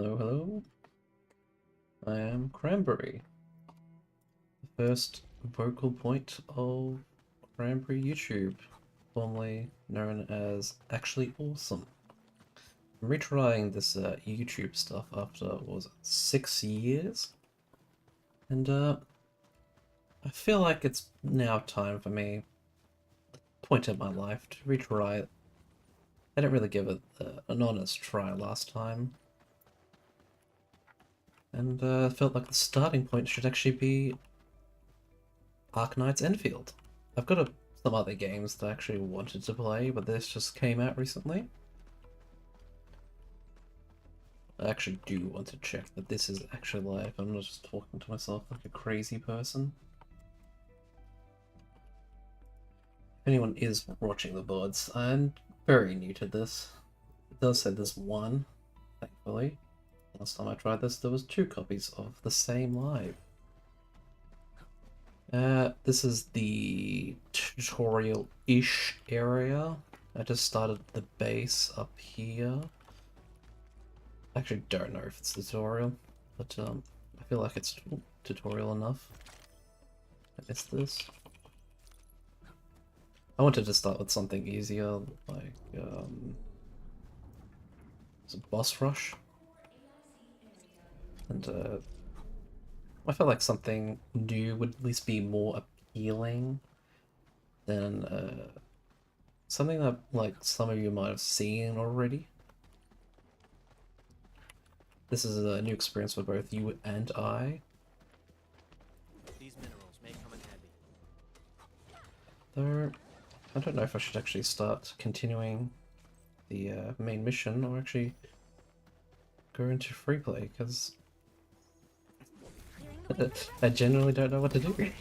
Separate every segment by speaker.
Speaker 1: Hello, hello. I am Cranberry, the first vocal point of Cranberry YouTube, formerly known as Actually Awesome. I'm retrying this YouTube stuff after, what was it, 6 years? And I feel like it's now time for me, point in my life, to retry it. I didn't really give it an honest try last time. And I felt like the starting point should actually be Arknights Endfield. I've got some other games that I actually wanted to play, but this just came out recently. I actually do want to check that this is actually live. I'm not just talking to myself like a crazy person. If anyone is watching the boards, I'm very new to this. It does say there's one, thankfully. Last time I tried this, there was 2 copies of the same live. This is the tutorial-ish area. I just started the base up here. I actually don't know if it's tutorial, but I feel like it's tutorial enough. I missed this. I wanted to start with something easier, like it's a boss rush. And I felt like something new would at least be more appealing than something that like some of you might have seen already. This is a new experience for both you and I.
Speaker 2: These minerals may come in handy.
Speaker 1: Though I don't know if I should actually start continuing the main mission or actually go into free play, because I genuinely don't know what to do.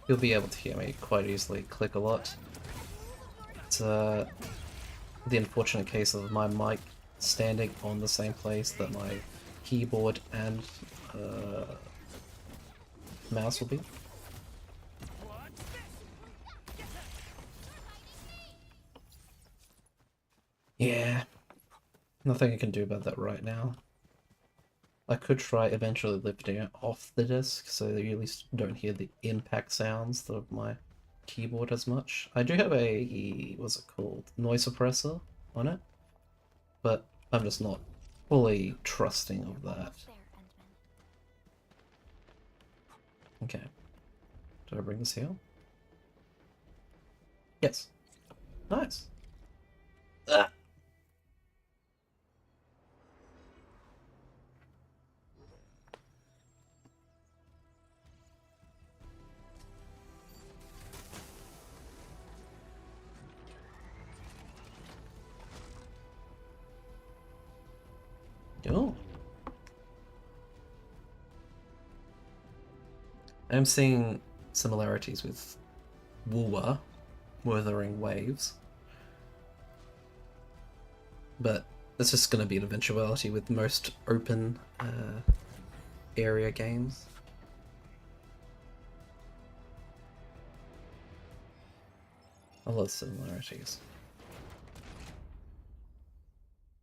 Speaker 1: You'll be able to hear me quite easily click a lot. It's the unfortunate case of my mic standing on the same place that my keyboard and mouse will be. Yeah, nothing I can do about that right now. I could try eventually lifting it off the disc so that you at least don't hear the impact sounds of my keyboard as much. I do have a, what's it called, noise suppressor on it, but I'm just not fully trusting of that. Okay. Do I bring this here? Yes. Nice. Ah. Oh. I'm seeing similarities with Woowa, Wuthering Waves. But it's just going to be an eventuality with most open area games. I love similarities.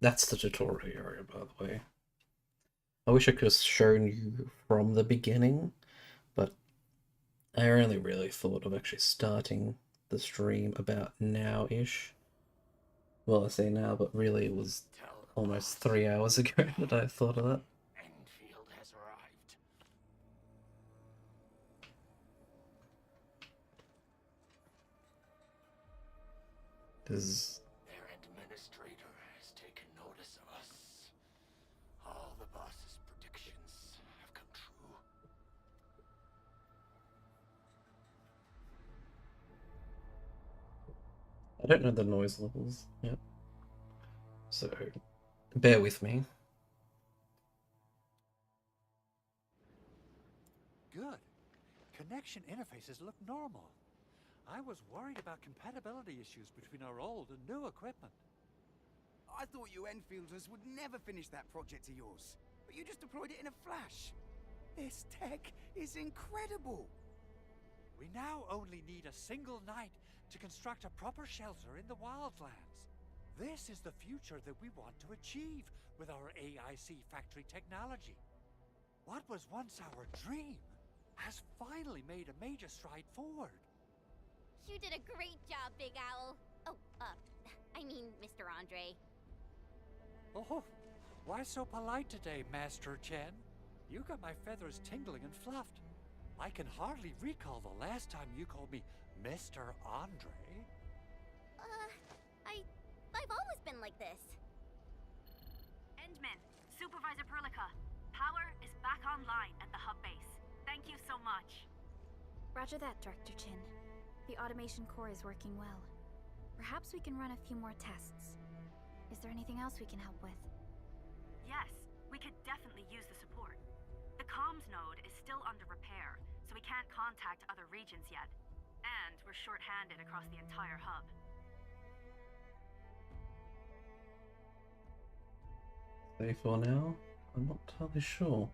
Speaker 1: That's the tutorial area, by the way. I wish I could have shown you from the beginning, but I only really thought of actually starting the stream about now-ish. Well, I say now, but really it was almost 3 hours ago that I thought of that.
Speaker 2: Endfield has arrived.
Speaker 1: Because
Speaker 2: Their administrator has taken notice of us. All the boss's predictions have come true.
Speaker 1: I don't know the noise levels yet, so bear with me.
Speaker 3: Good. Connection interfaces look normal. I was worried about compatibility issues between our old and new equipment.
Speaker 4: I thought you Enfielders would never finish that project of yours, but you just deployed it in a flash. This tech is incredible.
Speaker 3: We now only need a single night to construct a proper shelter in the wildlands. This is the future that we want to achieve with our AIC factory technology. What was once our dream has finally made a major stride forward.
Speaker 5: You did a great job, Big Owl. Oh, I mean, Mr. Andre.
Speaker 3: Oh, why so polite today, Master Chen? You got my feathers tingling and fluffed. I can hardly recall the last time you called me Mr. Andre.
Speaker 5: I've always been like this.
Speaker 6: Endman, Supervisor Perlica, power is back online at the hub base. Thank you so much.
Speaker 7: Roger that, Director Chin. The automation core is working well. Perhaps we can run a few more tests. Is there anything else we can help with?
Speaker 6: Yes, we could definitely use the support. The comms node is still under repair, so we can't contact other regions yet. And we're short-handed across the entire hub.
Speaker 1: Safe for now? I'm not entirely sure.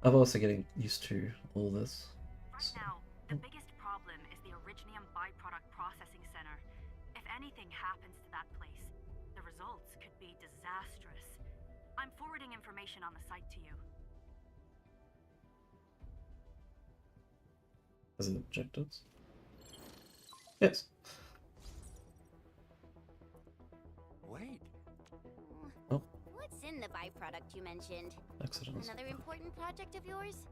Speaker 1: I'm also getting used to all this.
Speaker 6: Right now, the biggest problem is the Originium byproduct processing center. If anything happens to that place, the results could be disastrous. I'm forwarding information on the site to you.
Speaker 1: As in objectives? Yes.
Speaker 3: Wait,
Speaker 5: What's in the byproduct you mentioned?
Speaker 1: Accidents.
Speaker 5: Another important project of yours?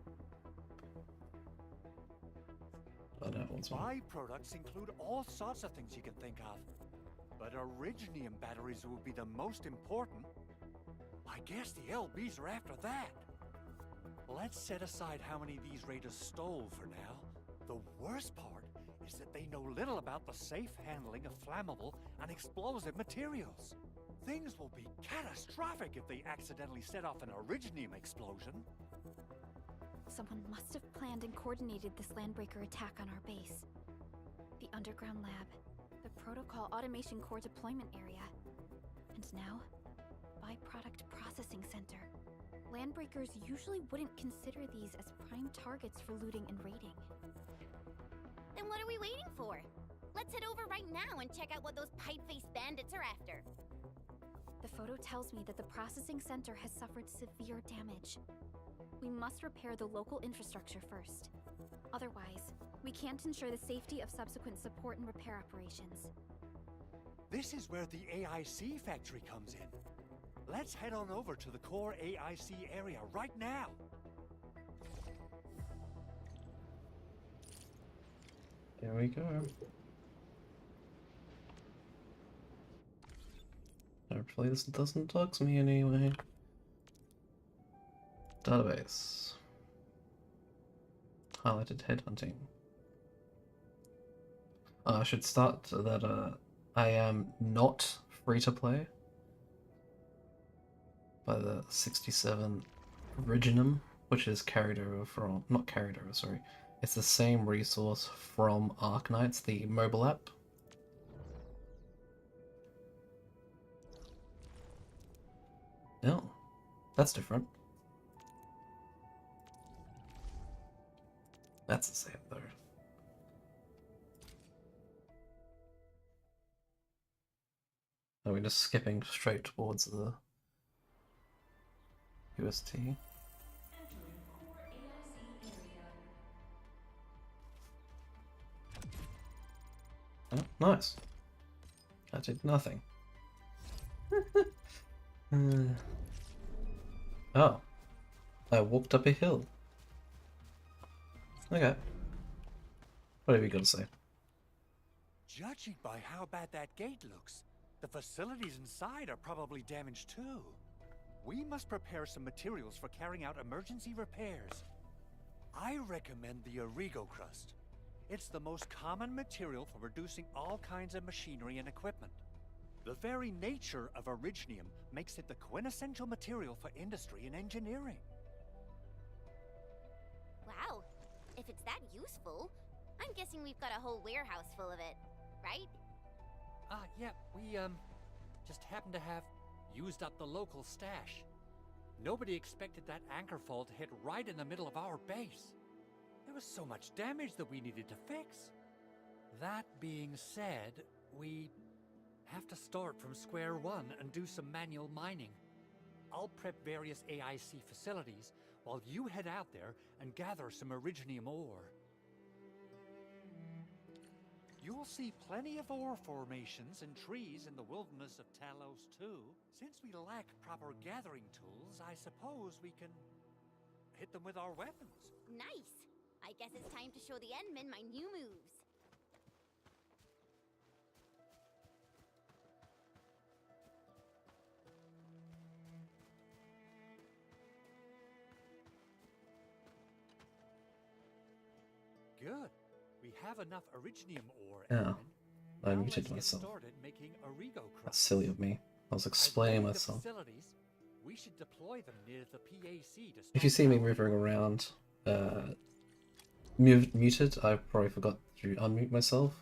Speaker 1: I know what's one.
Speaker 3: byproducts include all sorts of things you can think of. But Originium batteries will be the most important. I guess the LBs are after that. Let's set aside how many these raiders stole for now. The worst part is that they know little about the safe handling of flammable and explosive materials. Things will be catastrophic if they accidentally set off an Originium explosion.
Speaker 7: Someone must have planned and coordinated this landbreaker attack on our base. The underground lab, the protocol automation core deployment area, and now, byproduct processing center. Landbreakers usually wouldn't consider these as prime targets for looting and raiding.
Speaker 5: Then what are we waiting for? Let's head over right now and check out what those pipe-faced bandits are after.
Speaker 7: The photo tells me that the processing center has suffered severe damage. We must repair the local infrastructure first. Otherwise, we can't ensure the safety of subsequent support and repair operations.
Speaker 3: This is where the AIC factory comes in. Let's head on over to the core AIC area right now.
Speaker 1: There we go. Hopefully this doesn't dox me anyway. Database. Highlighted headhunting. I should start that I am not free to play by the 67 Originium, which is carried over from, not carried over, sorry. It's the same resource from Arknights, the mobile app. Oh, that's different. That's the same though. Are we just skipping straight towards the UST? Oh, nice. I did nothing. Oh. I walked up a hill. Okay. What have you got to say?
Speaker 3: Judging by how bad that gate looks, the facilities inside are probably damaged too. We must prepare some materials for carrying out emergency repairs. I recommend the Origo crust. It's the most common material for producing all kinds of machinery and equipment. The very nature of Originium makes it the quintessential material for industry and engineering.
Speaker 5: Wow, if it's that useful, I'm guessing we've got a whole warehouse full of it, right?
Speaker 3: Yeah, we, just happen to have used up the local stash. Nobody expected that anchor fall to hit right in the middle of our base. There was so much damage that we needed to fix. That being said, we have to start from square one and do some manual mining. I'll prep various AIC facilities while you head out there and gather some Originium ore. You'll see plenty of ore formations and trees in the wilderness of Talos too. Since we lack proper gathering tools, I suppose we can hit them with our weapons.
Speaker 5: Nice! I guess it's time to show the Endmen my new moves.
Speaker 3: Good. We have enough Originium ore.
Speaker 1: Yeah,
Speaker 3: Endmen.
Speaker 1: I
Speaker 3: Now
Speaker 1: muted
Speaker 3: let's get
Speaker 1: myself.
Speaker 3: started making Origo
Speaker 1: That's
Speaker 3: crops.
Speaker 1: silly of me. I was
Speaker 3: I've
Speaker 1: explaining
Speaker 3: laid the
Speaker 1: myself.
Speaker 3: facilities. We should deploy them near the PAC to
Speaker 1: If you
Speaker 3: start
Speaker 1: see me
Speaker 3: powering
Speaker 1: moving
Speaker 3: up.
Speaker 1: around, muted, I probably forgot to unmute myself.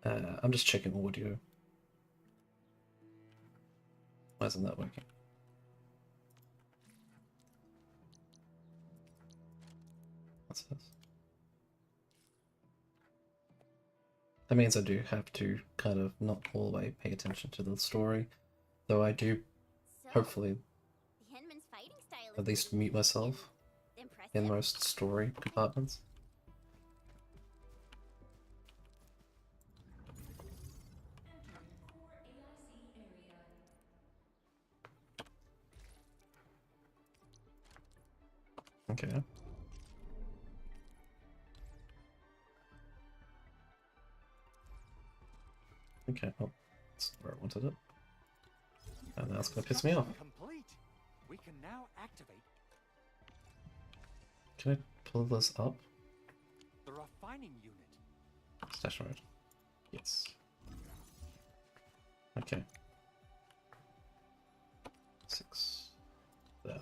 Speaker 1: I'm just checking audio. Why isn't that working? What's this? That means I do have to kind of not all the way pay attention to the story, though I do
Speaker 5: So,
Speaker 1: hopefully
Speaker 5: the Endmen's fighting style is
Speaker 1: at least
Speaker 5: pretty
Speaker 1: mute myself
Speaker 5: impressive.
Speaker 1: in most story compartments. Okay. Okay, oh, that's where I wanted it. And that's gonna piss me off.
Speaker 3: Construction complete. We can now activate
Speaker 1: Can I pull this up?
Speaker 3: the refining unit.
Speaker 1: Stash road. Yes. Okay. 6. There.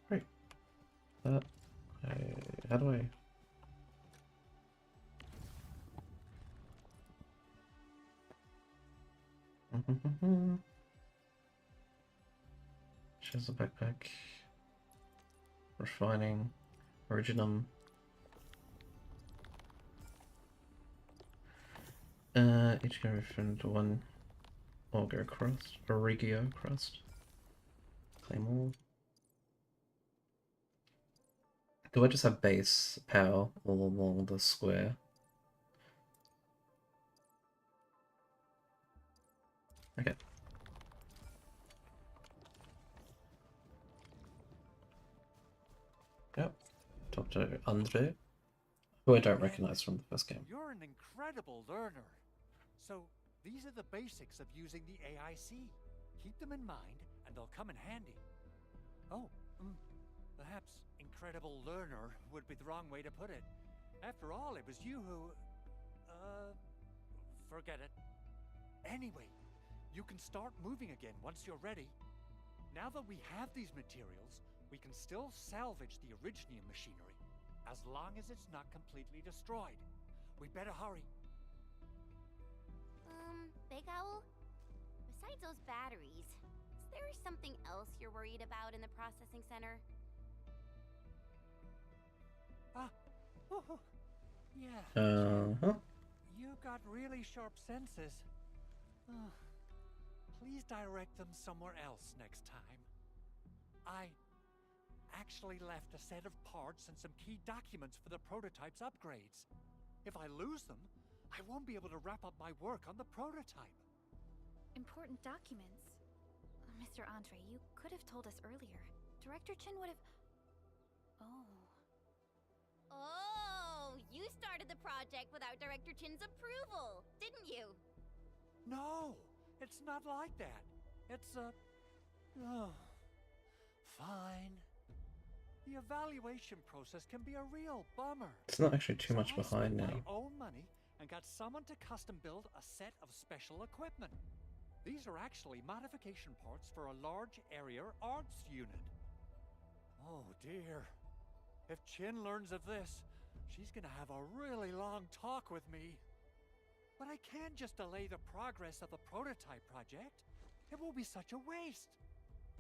Speaker 1: Great. That. How do I? Shows the backpack. Refining. Originum. Each can refine to one auger crust. Origio crust. Claim all. Do I just have base power all along the square? Okay. Yep. Talk to Andre, who I don't recognize from the first game.
Speaker 3: You're an incredible learner. So, these are the basics of using the AIC. Keep them in mind, and they'll come in handy. Oh, perhaps incredible learner would be the wrong way to put it. After all, it was you who... forget it. Anyway, you can start moving again once you're ready. Now that we have these materials, we can still salvage the Originium machinery, as long as it's not completely destroyed. We better hurry.
Speaker 5: Big Owl? Besides those batteries, is there something else you're worried about in the processing center?
Speaker 3: Yeah.
Speaker 1: Uh-huh.
Speaker 3: You got really sharp senses. Please direct them somewhere else next time. I actually left a set of parts and some key documents for the prototype's upgrades. If I lose them, I won't be able to wrap up my work on the prototype.
Speaker 7: Important documents. Mr. Andre, you could have told us earlier. Director Chin would have...
Speaker 5: Oh, you started the project without Director Chin's approval, didn't you?
Speaker 3: No, it's not like that. It's fine. The evaluation process can be a real bummer.
Speaker 1: It's not actually too much
Speaker 3: So I
Speaker 1: behind
Speaker 3: spent
Speaker 1: now.
Speaker 3: my own money and got someone to custom build a set of special equipment. These are actually modification parts for a large area arts unit. Oh dear. If Chin learns of this, she's gonna have a really long talk with me. But I can't just delay the progress of the prototype project. It will be such a waste.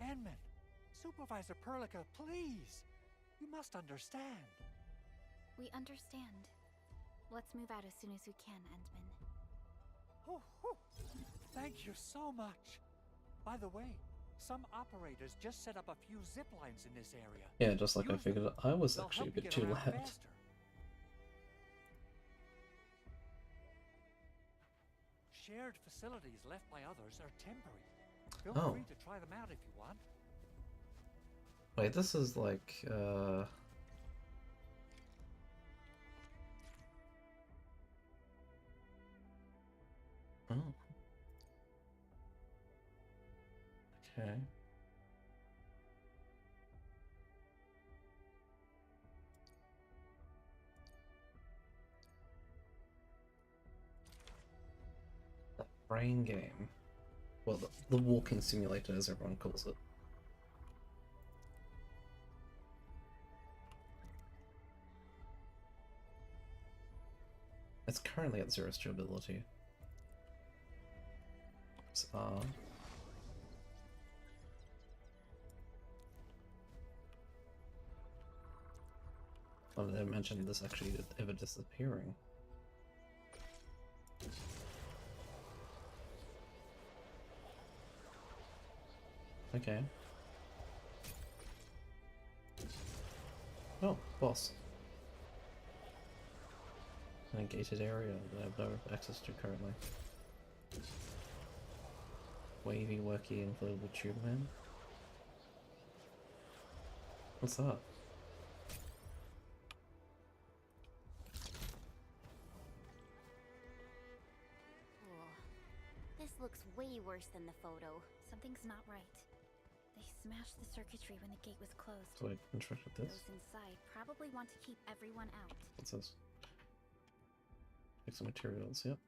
Speaker 3: Endman, Supervisor Perlica, please. You must understand.
Speaker 7: We understand. Let's move out as soon as we can, Endman.
Speaker 3: Oh, oh. Thank you so much. By the way, some operators just set up a few zip lines in this area.
Speaker 1: Yeah, just like I
Speaker 3: Use them.
Speaker 1: figured. I was
Speaker 3: They'll
Speaker 1: actually a
Speaker 3: help you
Speaker 1: bit
Speaker 3: get
Speaker 1: too
Speaker 3: around
Speaker 1: loud.
Speaker 3: faster. Shared facilities left by others are temporary. Feel
Speaker 1: Oh.
Speaker 3: free to try them out if you want.
Speaker 1: Wait, this is like, Oh. Okay. That brain game. Well, the walking simulator, as everyone calls it. It's currently at 0 stability. It's R. I didn't mention this actually ever disappearing. Okay. Oh, boss. In a gated area that I have no access to currently. Wavy, worky, inflatable tube man. What's that?
Speaker 5: Cool. This looks way worse than the photo.
Speaker 7: Something's not right. They smashed the circuitry when the gate was closed.
Speaker 1: So I constructed this?
Speaker 7: Those inside probably want to keep everyone out.
Speaker 1: What's this? Fix some materials, yep.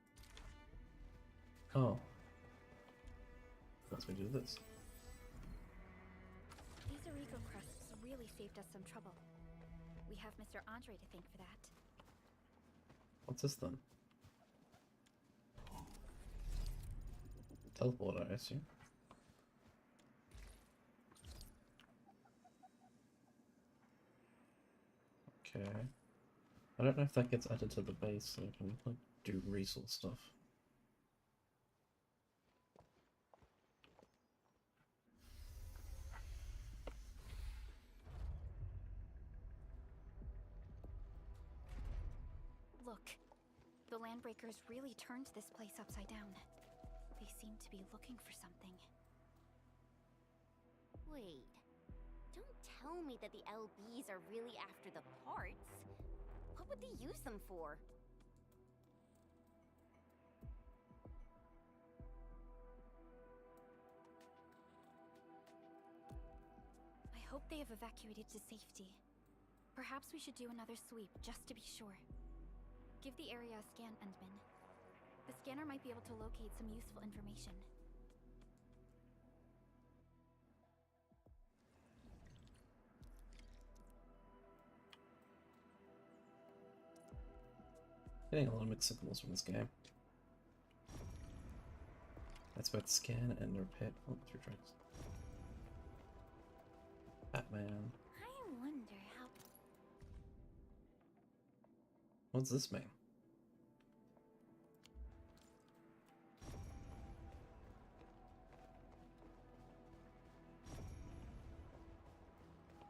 Speaker 1: Oh. Lets me do this.
Speaker 7: These Oroberyl crusts really saved us some trouble. We have Mr. Andre to thank for that.
Speaker 1: What's this then? Teleporter, I assume. Okay. I don't know if that gets added to the base so I can like do resource stuff.
Speaker 7: Look, the Landbreakers really turned this place upside down. They seem to be looking for something.
Speaker 5: Wait. Don't tell me that the LBs are really after the parts. What would they use them for?
Speaker 7: I hope they have evacuated to safety. Perhaps we should do another sweep, just to be sure. Give the area a scan, Endman. The scanner might be able to locate some useful information.
Speaker 1: Getting a lot of mixed signals from this game. That's both scan and repair. Oh, 3 tracks. Batman.
Speaker 5: I wonder how...
Speaker 1: What's this mean?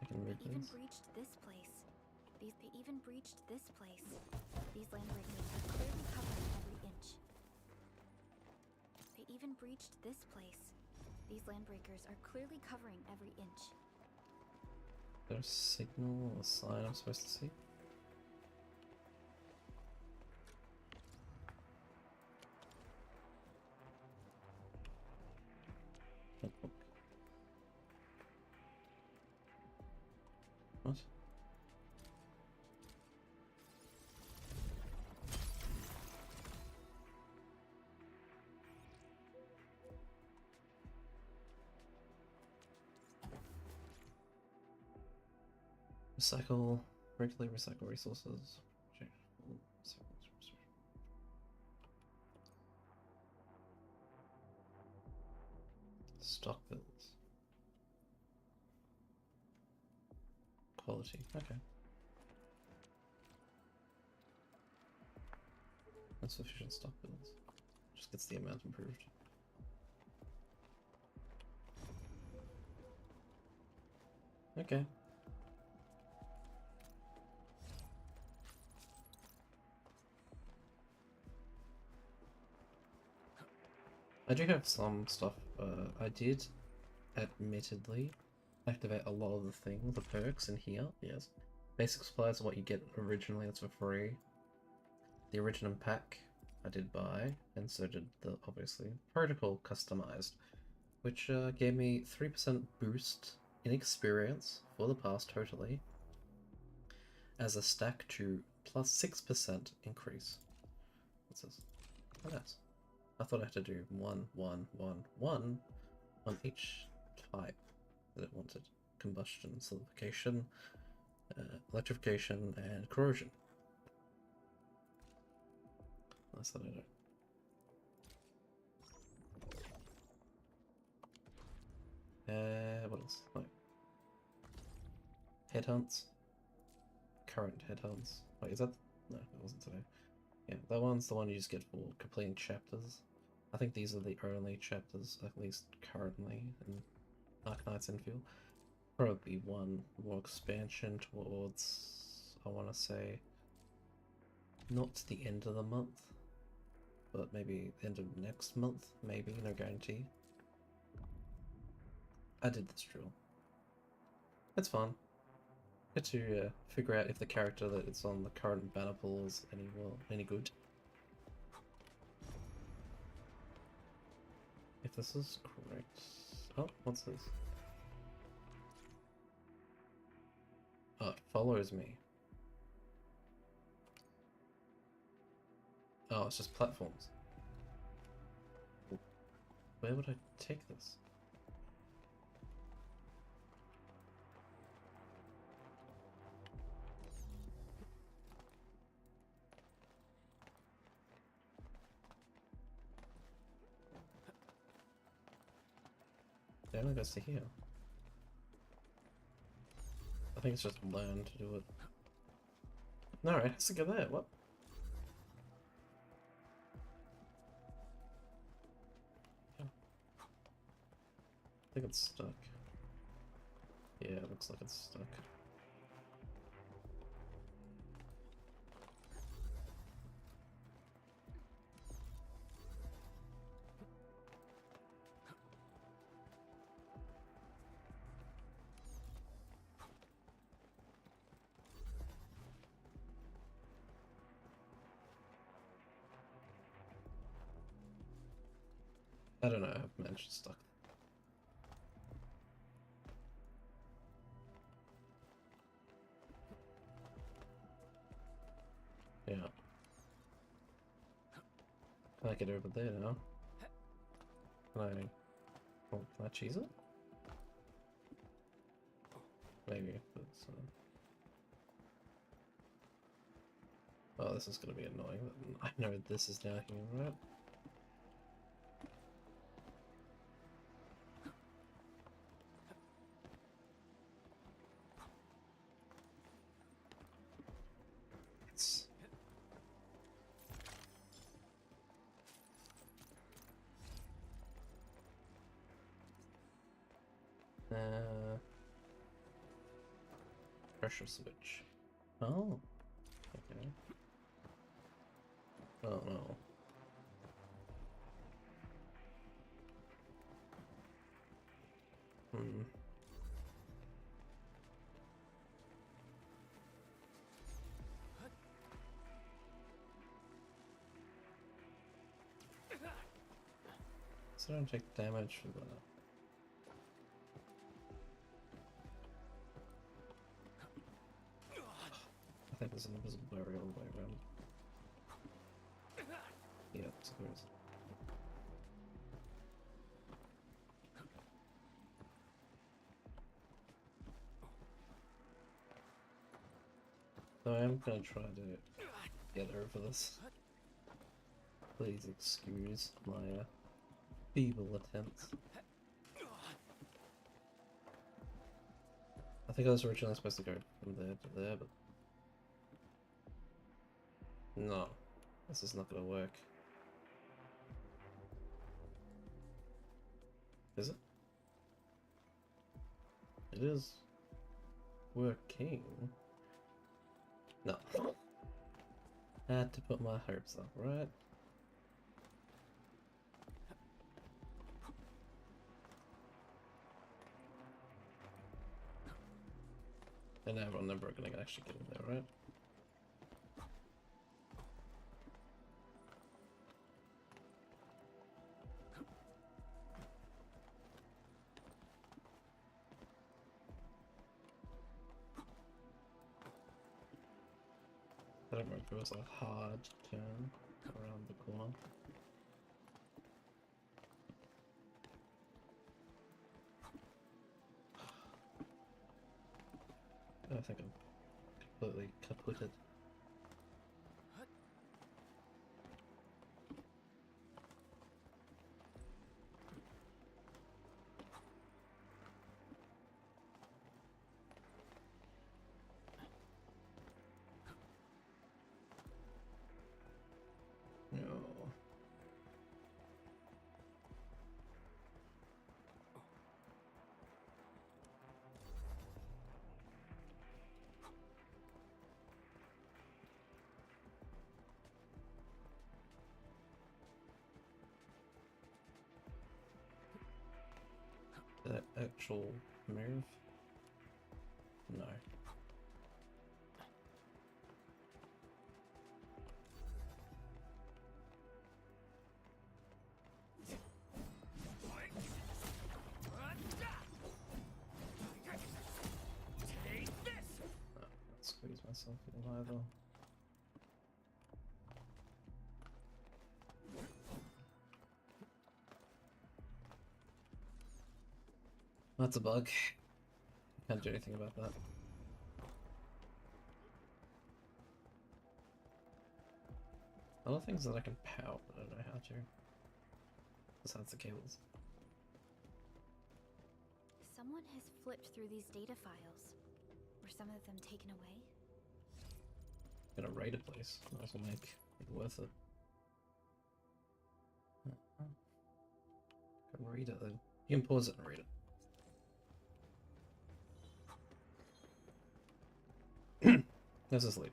Speaker 1: I can read
Speaker 7: They even
Speaker 1: this.
Speaker 7: breached this place. They even breached this place. These Landbreakers are clearly covering every inch. They even breached this place. These Landbreakers are clearly covering every inch.
Speaker 1: Is there a signal or sign I'm supposed to see? Notebook. What? Recycle, regularly recycle resources. Stock bills. Quality, okay. insufficient stock builds. Just gets the amount improved. Okay. I do have some stuff. I did, admittedly, activate a lot of the things, the perks in here. Yes. Basic supplies are what you get originally, that's for free. The original pack I did buy, and so did the, obviously, protocol customized, which gave me 3% boost in experience for the pass totally, as a stack to plus 6% increase. What's this? Oh, nice. I thought I had to do 1, 1, 1, 1 on each type that it wanted. Combustion, solidification, electrification, and corrosion. That's what I do. What else? Oh. Headhunts. Current headhunts. Wait, is that? No, it wasn't today. Yeah, that one's the one you just get for completing chapters. I think these are the only chapters, at least currently, in Arknights Endfield. Probably one more expansion towards, I want to say, not the end of the month, but maybe end of next month, maybe, no guarantee. I did this drill. It's fun. Get to figure out if the character that it's on the current banner pool is any good. If this is correct. Oh, what's this? Oh, it follows me. Oh, it's just platforms. Where would I take this? It only goes to here. I think it's just learn to do it. No, it has to go there. What? I think it's stuck. Yeah, it looks like it's stuck. I don't know, I've managed to stuck. Yeah. Can I get over there now? Can I... Oh, can I cheese it? Maybe, but... Oh, this is gonna be annoying. I know this is down here, right? Pressure switch. Oh. Okay. Oh no. Hmm. So I don't take damage for that. I think there's an invisible barrier all the way around. Yeah, so there is. So I am gonna try to get over this. Please excuse my feeble attempts. I think I was originally supposed to go from there to there, but no. This is not gonna work. Is it? It is working. No. I had to put my hopes up, right? And now I'm never gonna actually get in there, right? I don't remember if it was a hard turn around the corner. I think I'm completely kaputted. No. That actual move? No. Squeeze myself in either. That's a bug. Can't do anything about that. Other things that I can power, but I don't know how to. Besides the cables.
Speaker 7: Someone has flipped through these data files. Were some of them taken away?
Speaker 1: Gonna raid a place. Might as well make it worth it. Can read it then. You can pause it and read it. Let's just leave.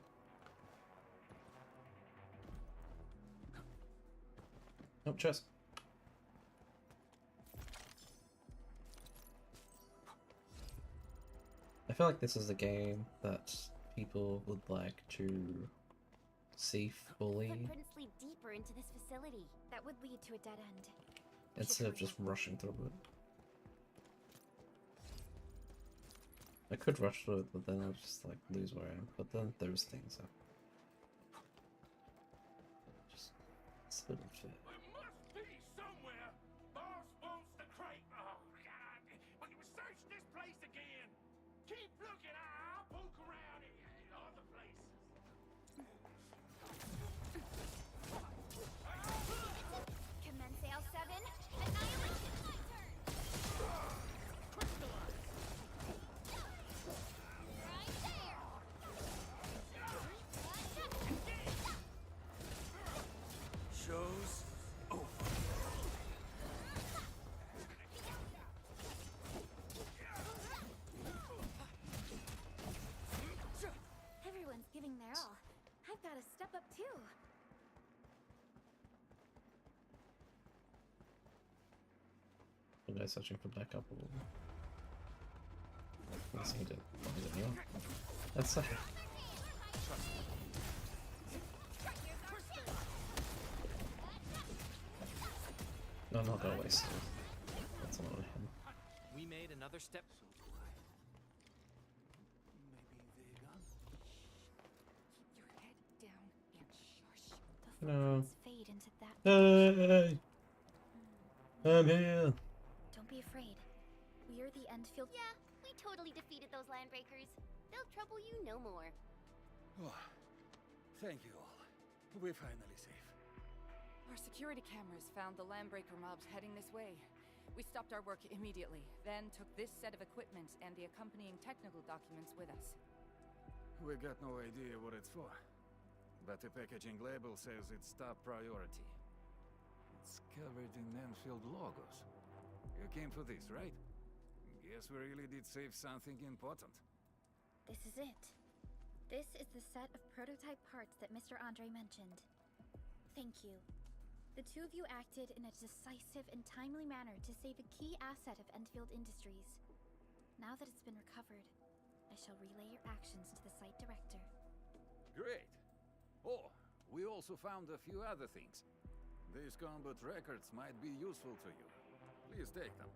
Speaker 1: Nope, chest. I feel like this is a game that people would like to see fully
Speaker 5: Footprints lead deeper into this facility.
Speaker 7: That would lead to a dead end.
Speaker 1: instead of just rushing through it. I could rush through it, but then I'll just like lose where I am. But then there's things that just split and fit.
Speaker 2: There must be somewhere. Boss wants the crate. Oh, God. But you search this place again. Keep looking. I'll poke around in other places.
Speaker 5: Commence AL7. Annihilation. My turn. Right there.
Speaker 4: Shows over.
Speaker 7: Everyone's giving their all. I've got to step up too.
Speaker 1: You guys searching for backup or let's see, did anyone? That's sad. No, I'm not gonna waste it. That's not on him.
Speaker 8: We made another step.
Speaker 4: Maybe they're gone.
Speaker 7: Keep your head down and shush. The
Speaker 1: No.
Speaker 7: footprints fade into that.
Speaker 1: Hey! I'm here!
Speaker 7: Don't be afraid. We're the Endfield.
Speaker 5: Yeah, we totally defeated those landbreakers. They'll trouble you no more.
Speaker 4: Oh, thank you all. We're finally safe.
Speaker 9: Our security cameras found the landbreaker mobs heading this way. We stopped our work immediately, then took this set of equipment and the accompanying technical documents with us.
Speaker 10: We got no idea what it's for.
Speaker 2: but the packaging label says it's top priority. It's covered in Enfield logos. You came for this, right? Guess we really did save something important.
Speaker 7: This is it. This is the set of prototype parts that Mr. Andre mentioned. Thank you. The two of you acted in a decisive and timely manner to save a key asset of Endfield Industries. Now that it's been recovered, I shall relay your actions to the site director.
Speaker 2: Great. Oh, we also found a few other things. These combat records might be useful to you. Please take them.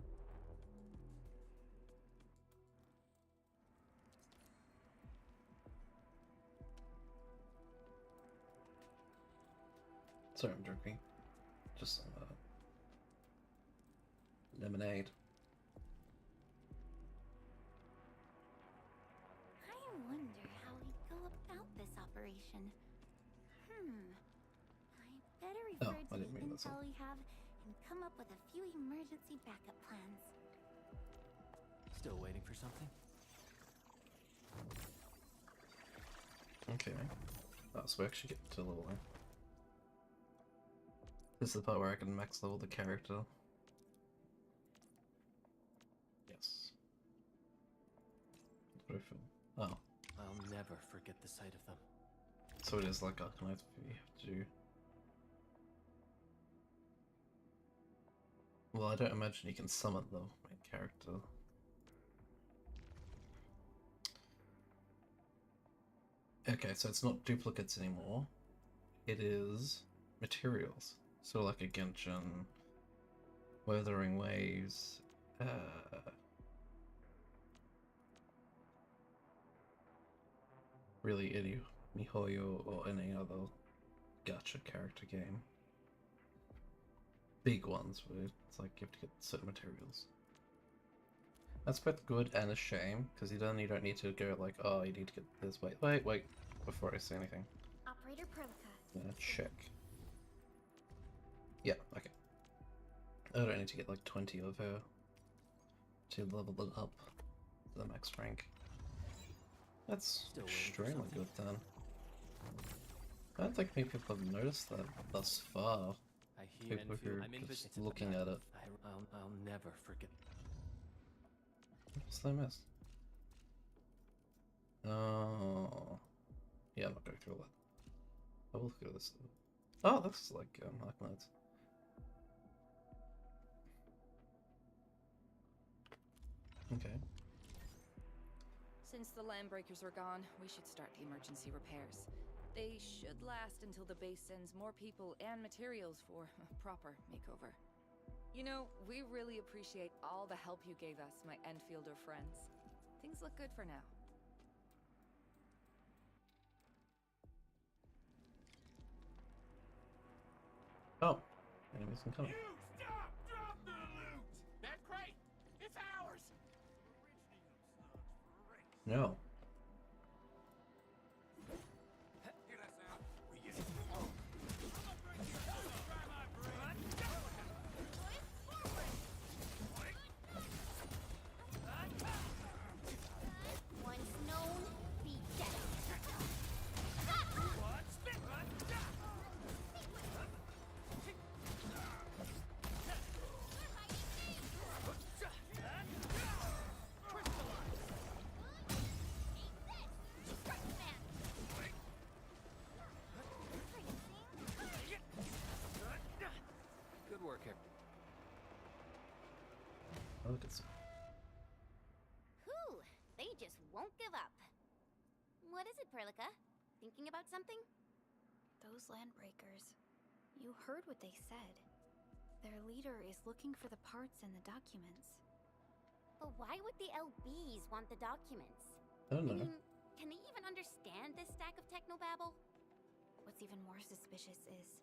Speaker 1: Sorry, I'm drinking. Just some lemonade.
Speaker 5: I wonder how we go about this operation. I better refer
Speaker 1: I
Speaker 5: to
Speaker 1: didn't
Speaker 5: the
Speaker 1: mean this
Speaker 5: intel we have and come up with a few emergency backup plans.
Speaker 8: Still waiting for something?
Speaker 1: Okay. Oh, so we actually get to level 1. This is the part where I can max level the character. Yes. What do I feel? Oh.
Speaker 8: I'll never forget the sight of them.
Speaker 1: So it is like Arknights, but you have to do... Well, I don't imagine you can summon the main character. Okay, so it's not duplicates anymore. It is materials. So like a Genshin, Weathering Waves, really any MiHoYo or any other gacha character game. Big ones where it's like you have to get certain materials. That's both good and a shame, because you don't need to go like, oh, you need to get this. Wait, before I say anything.
Speaker 7: Operator Perlica.
Speaker 1: Check. Yeah, okay. I don't need to get like 20 of her to level it up to the max rank. That's
Speaker 8: Still waiting for
Speaker 1: extremely
Speaker 8: something?
Speaker 1: good then. I don't think many people have noticed that thus far.
Speaker 8: I hear
Speaker 1: People who
Speaker 8: Enfield.
Speaker 1: are
Speaker 8: I'm in
Speaker 1: just
Speaker 8: business
Speaker 1: looking at it.
Speaker 8: I'll never forget.
Speaker 1: What's that miss? Oh. Yeah, I'm not going through all that. I will look at this. Oh, that's like Arknights. Okay.
Speaker 9: Since the Landbreakers are gone, we should start the emergency repairs. They should last until the base sends more people and materials for a proper makeover. You know, we really appreciate all the help you gave us, my Endfielder friends. Things look good for now.
Speaker 1: Oh, enemies incoming.
Speaker 2: You stop! Drop the loot! That crate! It's ours!
Speaker 1: No.
Speaker 2: Hear that sound? We get it. Oh. Try my brain.
Speaker 5: Once known, be dead.
Speaker 8: Good work, here.
Speaker 1: Oh, look at some.
Speaker 5: Whew, they just won't give up. What is it, Perlica? Thinking about something?
Speaker 7: Those Landbreakers. You heard what they said. Their leader is looking for the parts in the documents.
Speaker 5: But why would the LBs want the documents?
Speaker 1: I don't
Speaker 5: I
Speaker 1: know.
Speaker 5: mean, can they even understand this stack of technobabble?
Speaker 7: What's even more suspicious is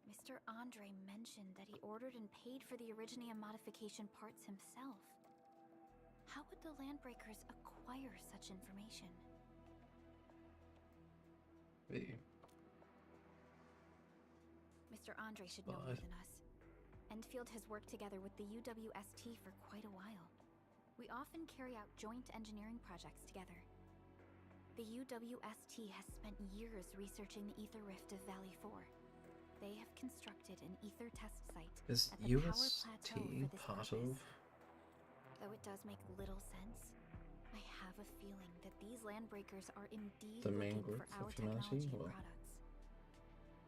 Speaker 7: Mr. Andre mentioned that he ordered and paid for the Originium modification parts himself. How would the Landbreakers acquire such information?
Speaker 1: Hey.
Speaker 7: Mr. Andre should know more than us. Endfield has worked together with the UWST for quite a while. We often carry out joint engineering projects together. The UWST has spent years researching the ether rift of Valley 4. They have constructed an ether test site
Speaker 1: Is
Speaker 7: at the power
Speaker 1: UST
Speaker 7: plateau for this
Speaker 1: part
Speaker 7: purpose.
Speaker 1: of?
Speaker 7: Though it does make little sense, I have a feeling that these landbreakers are indeed
Speaker 1: The main
Speaker 7: looking
Speaker 1: group
Speaker 7: for our
Speaker 1: of humanity,
Speaker 7: technology and
Speaker 1: or-
Speaker 7: products.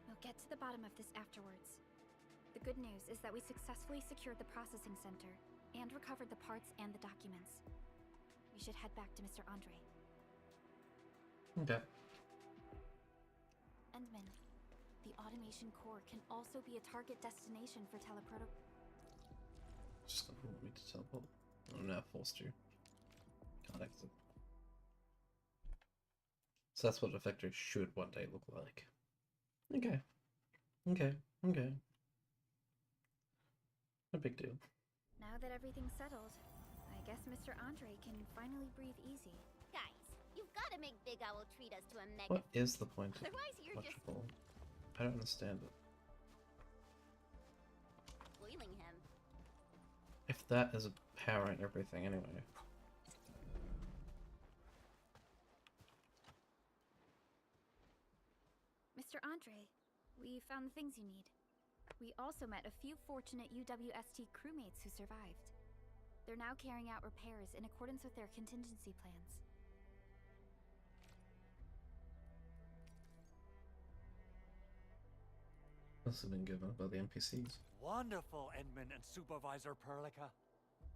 Speaker 7: We'll get to the bottom of this afterwards. The good news is that we successfully secured the processing center and recovered the parts and the documents. We should head back to Mr. Andre.
Speaker 1: Okay.
Speaker 7: Endman, the automation core can also be a target destination for teleproto.
Speaker 1: Just gonna want me to teleport. I'm now forced to. Can't exit. So that's what a factory should one day look like. Okay. Okay. Okay. No big deal.
Speaker 7: Now that everything's settled, I guess Mr. Andre can finally breathe easy.
Speaker 5: Guys, you've got to make Big Owl treat us to a mega.
Speaker 1: What is the point of
Speaker 5: Otherwise, you're just
Speaker 1: Electrical? I don't understand it.
Speaker 5: spoiling him.
Speaker 1: If that is powering everything anyway.
Speaker 7: Mr. Andre, we found the things you need. We also met a few fortunate UWST crewmates who survived. They're now carrying out repairs in accordance with their contingency plans.
Speaker 1: Must have been given by the NPCs.
Speaker 3: Wonderful, Edmund and Supervisor Perlica.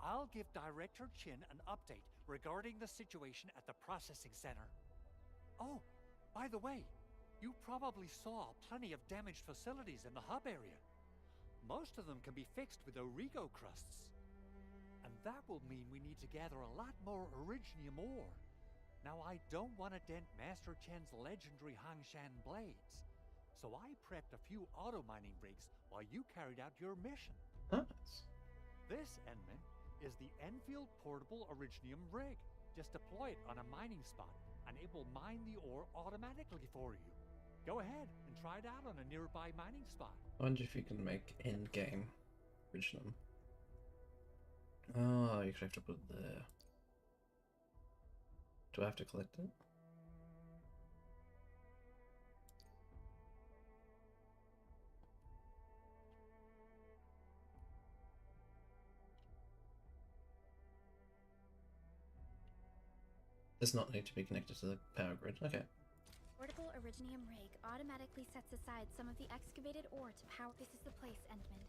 Speaker 3: I'll give Director Chin an update regarding the situation at the processing center. Oh, by the way, you probably saw plenty of damaged facilities in the hub area. Most of them can be fixed with Origo crusts. And that will mean we need to gather a lot more Originium ore. Now, I don't want to dent Master Chen's legendary Hangshan blades, so I prepped a few auto mining rigs while you carried out your mission.
Speaker 1: Nice.
Speaker 3: This, Enman, is the Enfield portable Originium rig. Just deploy it on a mining spot, and it will mine the ore automatically for you. Go ahead and try it out on a nearby mining spot.
Speaker 1: I wonder if you can make endgame original. Oh, you actually have to put it there. Do I have to collect it? Does not need to be connected to the power grid. Okay.
Speaker 7: Portable Originium rig automatically sets aside some of the excavated ore to power. This is the place, Endman.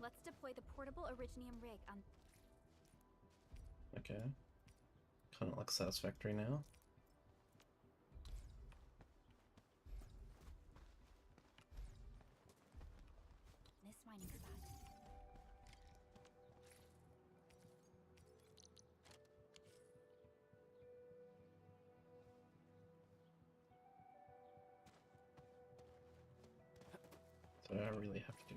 Speaker 7: Let's deploy the portable Originium rig on.
Speaker 1: Okay. Kind of like satisfactory now.
Speaker 7: This mining spot.
Speaker 1: So I really have to.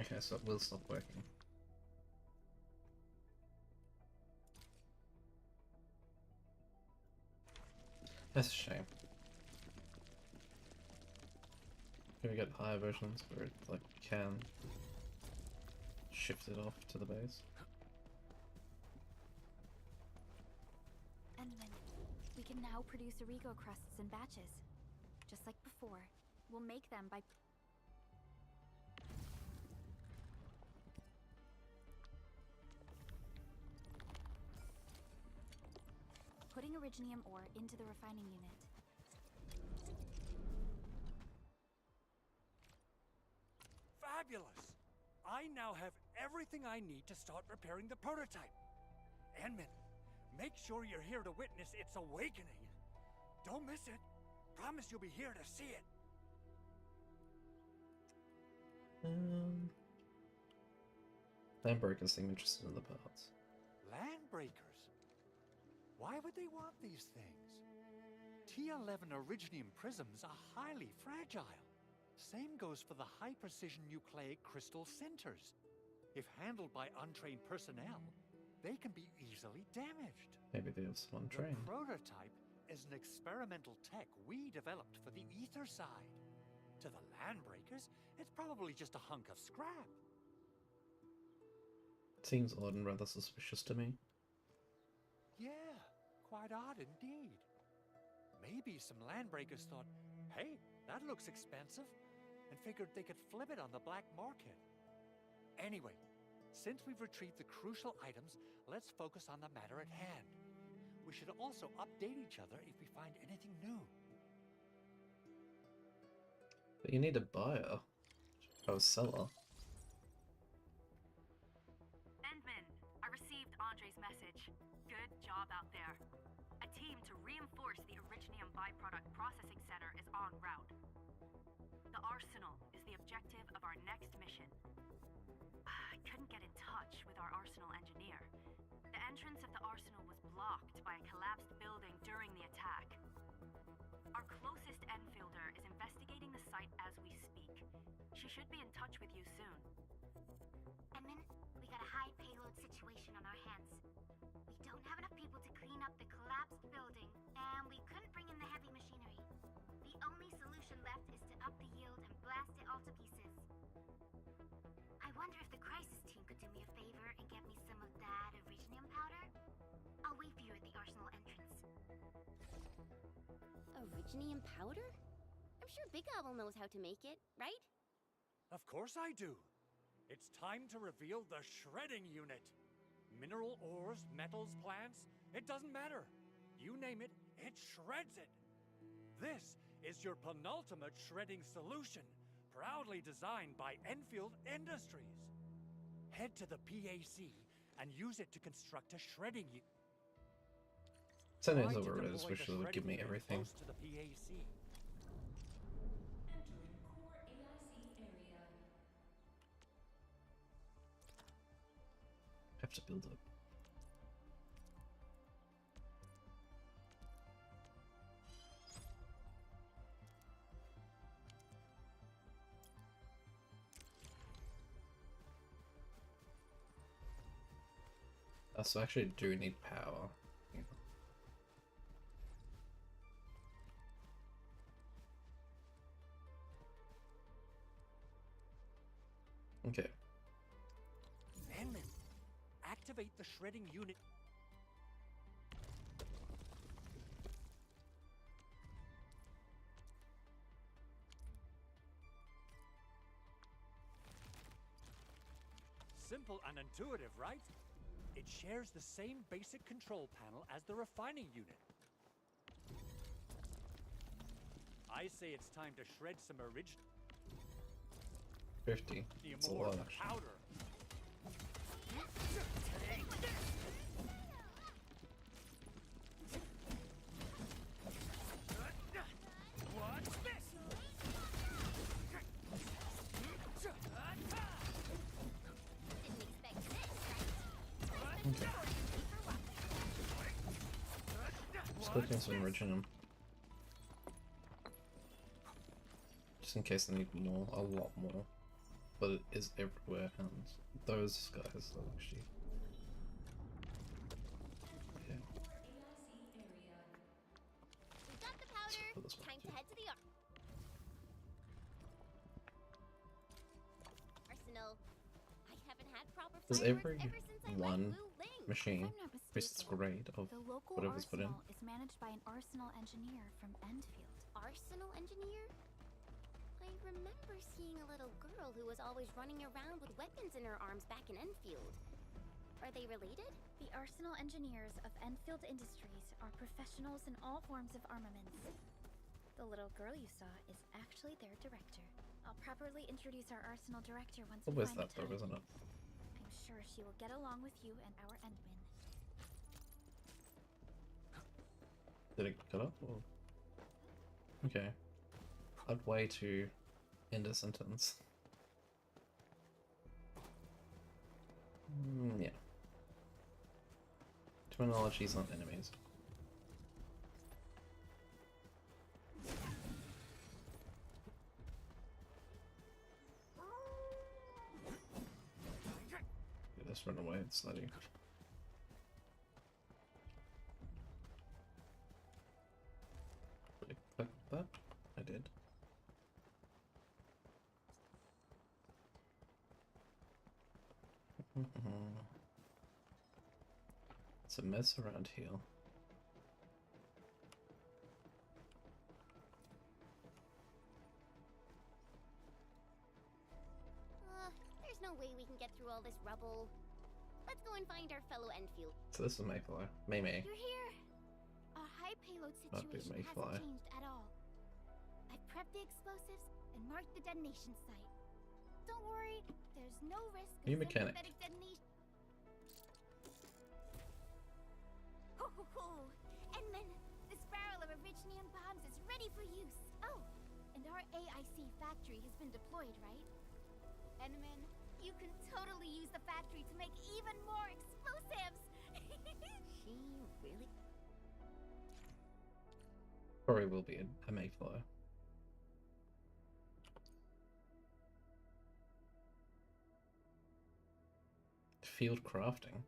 Speaker 1: Okay, so it will stop working. That's a shame. Can we get higher versions where it like can shift it off to the base?
Speaker 7: And then we can now produce Origo crusts in batches. Just like before, we'll make them by putting Originium ore into the refining unit.
Speaker 3: Fabulous! I now have everything I need to start preparing the prototype. Enman, make sure you're here to witness its awakening. Don't miss it. Promise you'll be here to see it.
Speaker 1: Landbreakers seem interested in the parts.
Speaker 3: Landbreakers? Why would they want these things? T11 Originium prisms are highly fragile. Same goes for the high-precision nucleic crystal centers. If handled by untrained personnel, they can be easily damaged.
Speaker 1: Maybe they have someone trained.
Speaker 3: The prototype is an experimental tech we developed for the ether side. To the landbreakers, it's probably just a hunk of scrap.
Speaker 1: Seems odd and rather suspicious to me.
Speaker 3: Yeah, quite odd indeed. Maybe some landbreakers thought, hey, that looks expensive, and figured they could flip it on the black market. Anyway, since we've retrieved the crucial items, let's focus on the matter at hand. We should also update each other if we find anything new.
Speaker 1: But you need a buyer. Or a seller.
Speaker 6: Endman, I received Andre's message. Good job out there. A team to reinforce the Originium byproduct processing center is en route. The arsenal is the objective of our next mission. I couldn't get in touch with our arsenal engineer. The entrance of the arsenal was blocked by a collapsed building during the attack. Our closest Enfielder is investigating the site as we speak. She should be in touch with you soon.
Speaker 5: Edmund, we got a high payload situation on our hands. We don't have enough people to clean up the collapsed building, and we couldn't bring in the heavy machinery. The only solution left is to up the yield and blast it all to pieces. I wonder if the crisis team could do me a favor and get me some of that Originium powder? I'll wait for you at the arsenal entrance. Originium powder? I'm sure Big Owl knows how to make it, right?
Speaker 3: Of course I do. It's time to reveal the shredding unit. Mineral ores, metals, plants, it doesn't matter. You name it, it shreds it. This is your penultimate shredding solution, proudly designed by Enfield Industries. Head to the PAC and use it to construct a shredding unit.
Speaker 1: Send it over it is, which would give me everything.
Speaker 3: To the PAC.
Speaker 10: Entering core AIC area.
Speaker 1: Have to build it. So I actually do need power. Yeah. Okay.
Speaker 3: Edmund, activate the shredding unit. Simple and intuitive, right? It shares the same basic control panel as the refining unit. I say it's time to shred some original
Speaker 1: 50. It's a lot, actually.
Speaker 3: powder. What's this?
Speaker 5: Didn't expect this, right?
Speaker 1: Okay. Just clicking some Originium. Just in case I need more, a lot more. But it is everywhere, and those guys are actually... Yeah.
Speaker 5: We got the powder. Time to head to the arsenal. I haven't had proper
Speaker 1: Does
Speaker 5: fireworks
Speaker 1: every
Speaker 5: ever since I
Speaker 1: one
Speaker 5: went Blue Link.
Speaker 1: machine
Speaker 7: If I'm not
Speaker 1: increase its
Speaker 7: mistaken,
Speaker 1: grade of
Speaker 7: the local
Speaker 1: whatever's put in?
Speaker 7: arsenal is managed by an arsenal engineer from Endfield.
Speaker 5: Arsenal engineer? I remember seeing a little girl who was always running around with weapons in her arms back in Enfield. Are they related?
Speaker 7: The arsenal engineers of Endfield Industries are professionals in all forms of armaments. The little girl you saw is actually their director. I'll properly introduce our arsenal director once we
Speaker 1: Always
Speaker 7: find
Speaker 1: that
Speaker 7: the
Speaker 1: though,
Speaker 7: time.
Speaker 1: isn't it?
Speaker 7: I'm sure she will get along with you and our Endman.
Speaker 1: Did it cut up? Or... Okay. Odd way to end a sentence. Yeah. Terminologies on enemies. almost run away, it's slutty. Did I click that? I did. It's a mess around here.
Speaker 5: There's no way we can get through all this rubble. Let's go and find our fellow Endfield.
Speaker 1: So this is Mayfly. May.
Speaker 5: You're here! Our high payload
Speaker 1: Might be
Speaker 5: situation
Speaker 1: Mayfly.
Speaker 5: hasn't changed at all. I've prepped the explosives and marked the detonation site. Don't worry, there's no risk of
Speaker 1: New mechanic.
Speaker 5: sympathetic detonation. Ho ho ho! And then this barrel of Originium bombs is ready for use. Oh, and our AIC factory has been deployed, right? Enman, you can totally use the factory to make even more explosives! She really...
Speaker 1: Probably will be a Mayfly. Field crafting.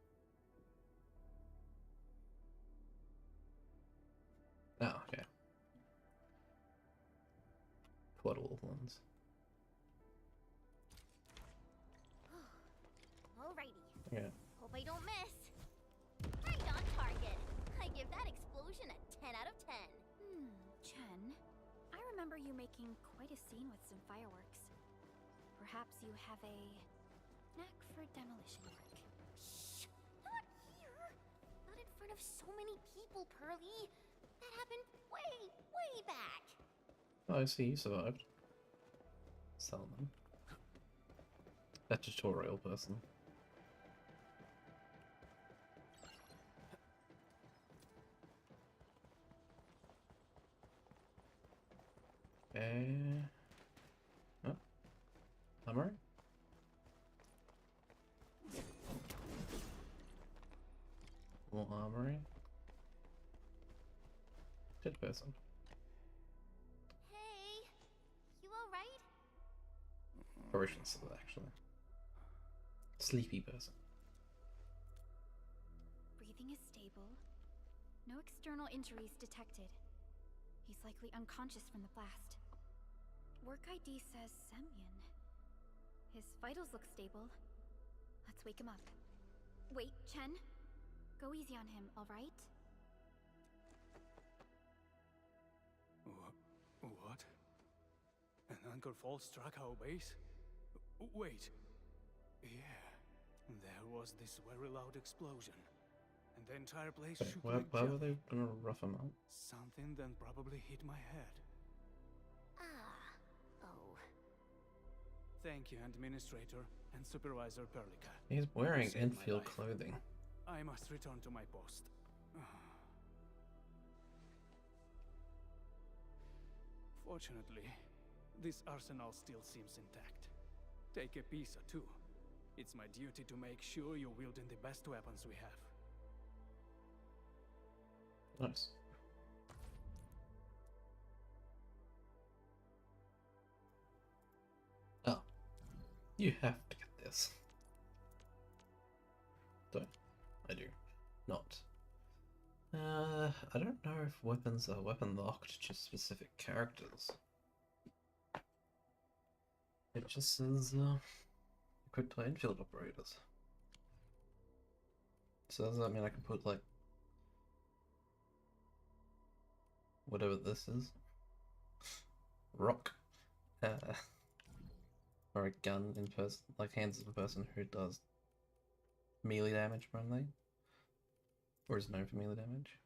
Speaker 1: Oh, okay. Portable ones.
Speaker 5: Alrighty.
Speaker 1: Yeah.
Speaker 5: Hope I don't miss. Right on target. I give that explosion a 10 out of 10.
Speaker 7: Chen, I remember you making quite a scene with some fireworks. Perhaps you have a knack for demolition work.
Speaker 5: Shh! Not here! Not in front of so many people, Pearly. That happened way back.
Speaker 1: Oh, I see, you survived. Sell them. That tutorial person. Oh. Armory? More armory. Dead person.
Speaker 5: Hey, you alright?
Speaker 1: Probably shouldn't say that, actually. Sleepy person.
Speaker 7: Breathing is stable. No external injuries detected. He's likely unconscious from the blast. Work ID says Semyon. His vitals look stable. Let's wake him up. Wait, Chen. Go easy on him, alright?
Speaker 3: What? An anchor fall struck our base? Wait. Yeah. There was this very loud explosion. And the entire place
Speaker 1: Wait,
Speaker 3: shook
Speaker 1: why
Speaker 3: like
Speaker 1: were
Speaker 3: jelly.
Speaker 1: they gonna rough him up?
Speaker 3: Something then probably hit my head.
Speaker 5: Oh.
Speaker 3: Thank you, Administrator and Supervisor Perlica.
Speaker 1: He's wearing
Speaker 3: You saved my
Speaker 1: Enfield
Speaker 3: life.
Speaker 1: clothing.
Speaker 3: I must return to my post. Fortunately, this arsenal still seems intact. Take a piece or two. It's my duty to make sure you're wielding the best weapons we have.
Speaker 1: Nice. Oh. You have to get this. Don't. I do. Not. I don't know if weapons are weapon locked to specific characters. It just says, equipped by Endfield operators. So does that mean I can put, like, whatever this is? Rock. Or a gun in person, like hands of a person who does melee damage only? Or is known for melee damage?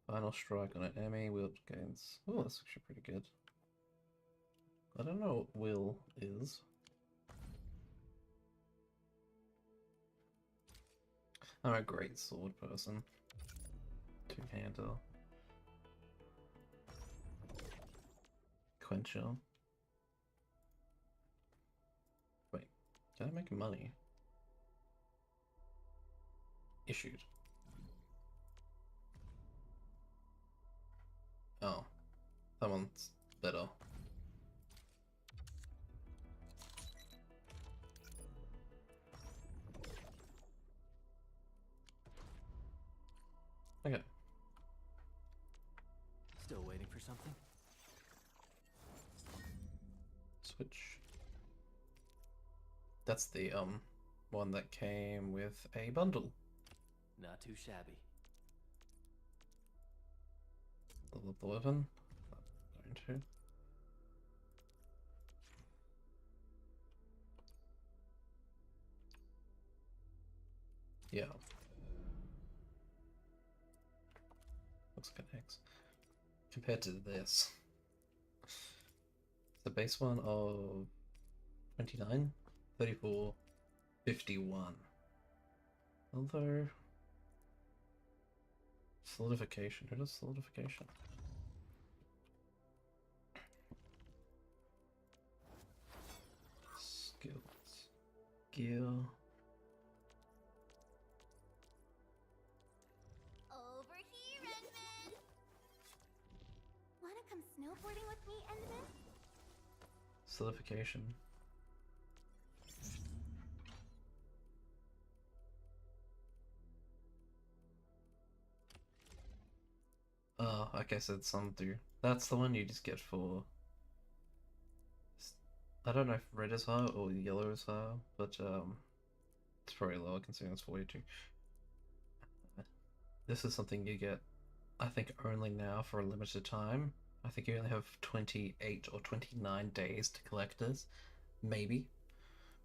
Speaker 1: Final strike on an enemy, wield gains. Oh, that's actually pretty good. I don't know what will is. I'm a great sword person. Two-hander. Quencher. Wait, can I make money? Issued. Oh. That one's better. Okay.
Speaker 8: Still waiting for something?
Speaker 1: Switch. That's the one that came with a bundle.
Speaker 8: Not too shabby.
Speaker 1: Level up the weapon. Going to. Yeah. Looks like an X. Compared to this. The base one of 29, 34, 51. Although solidification, who does solidification? Skills. Gear.
Speaker 5: Over here, Endman! Wanna come snowboarding with me, Endman?
Speaker 1: Solidification. Oh, okay, so it's some do. That's the one you just get for. I don't know if red is higher or yellow is higher, but it's probably lower considering it's 42. This is something you get, I think, only now for a limited time. I think you only have 28 or 29 days to collect this. Maybe.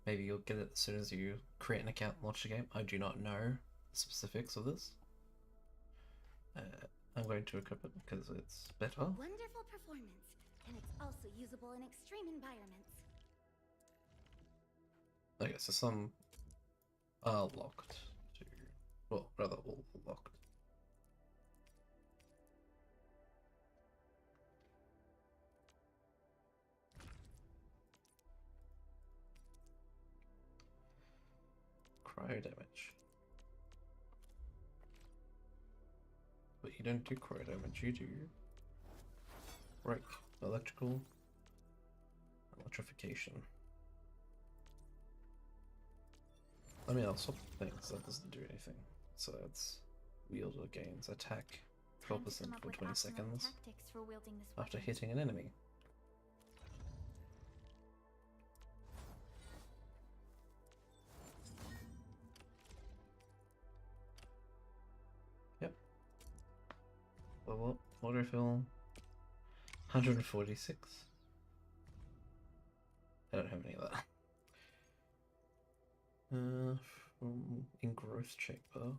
Speaker 1: Maybe you'll get it as soon as you create an account and launch the game. I do not know the specifics of this. I'm going to equip it because it's better.
Speaker 5: Wonderful performance, and it's also usable in extreme environments.
Speaker 1: Okay, so some are locked to, well, rather all locked. Cryo damage. But you don't do cryo damage, you do break, electrical, electrification. I mean, I'll swap things, that doesn't do anything. So it's wielder gains attack 12% for 20 seconds
Speaker 7: For wielding this
Speaker 1: after
Speaker 7: weapon.
Speaker 1: hitting an enemy. Yep. Level up, autofill, 146. I don't have any of that. From engrowth chamber.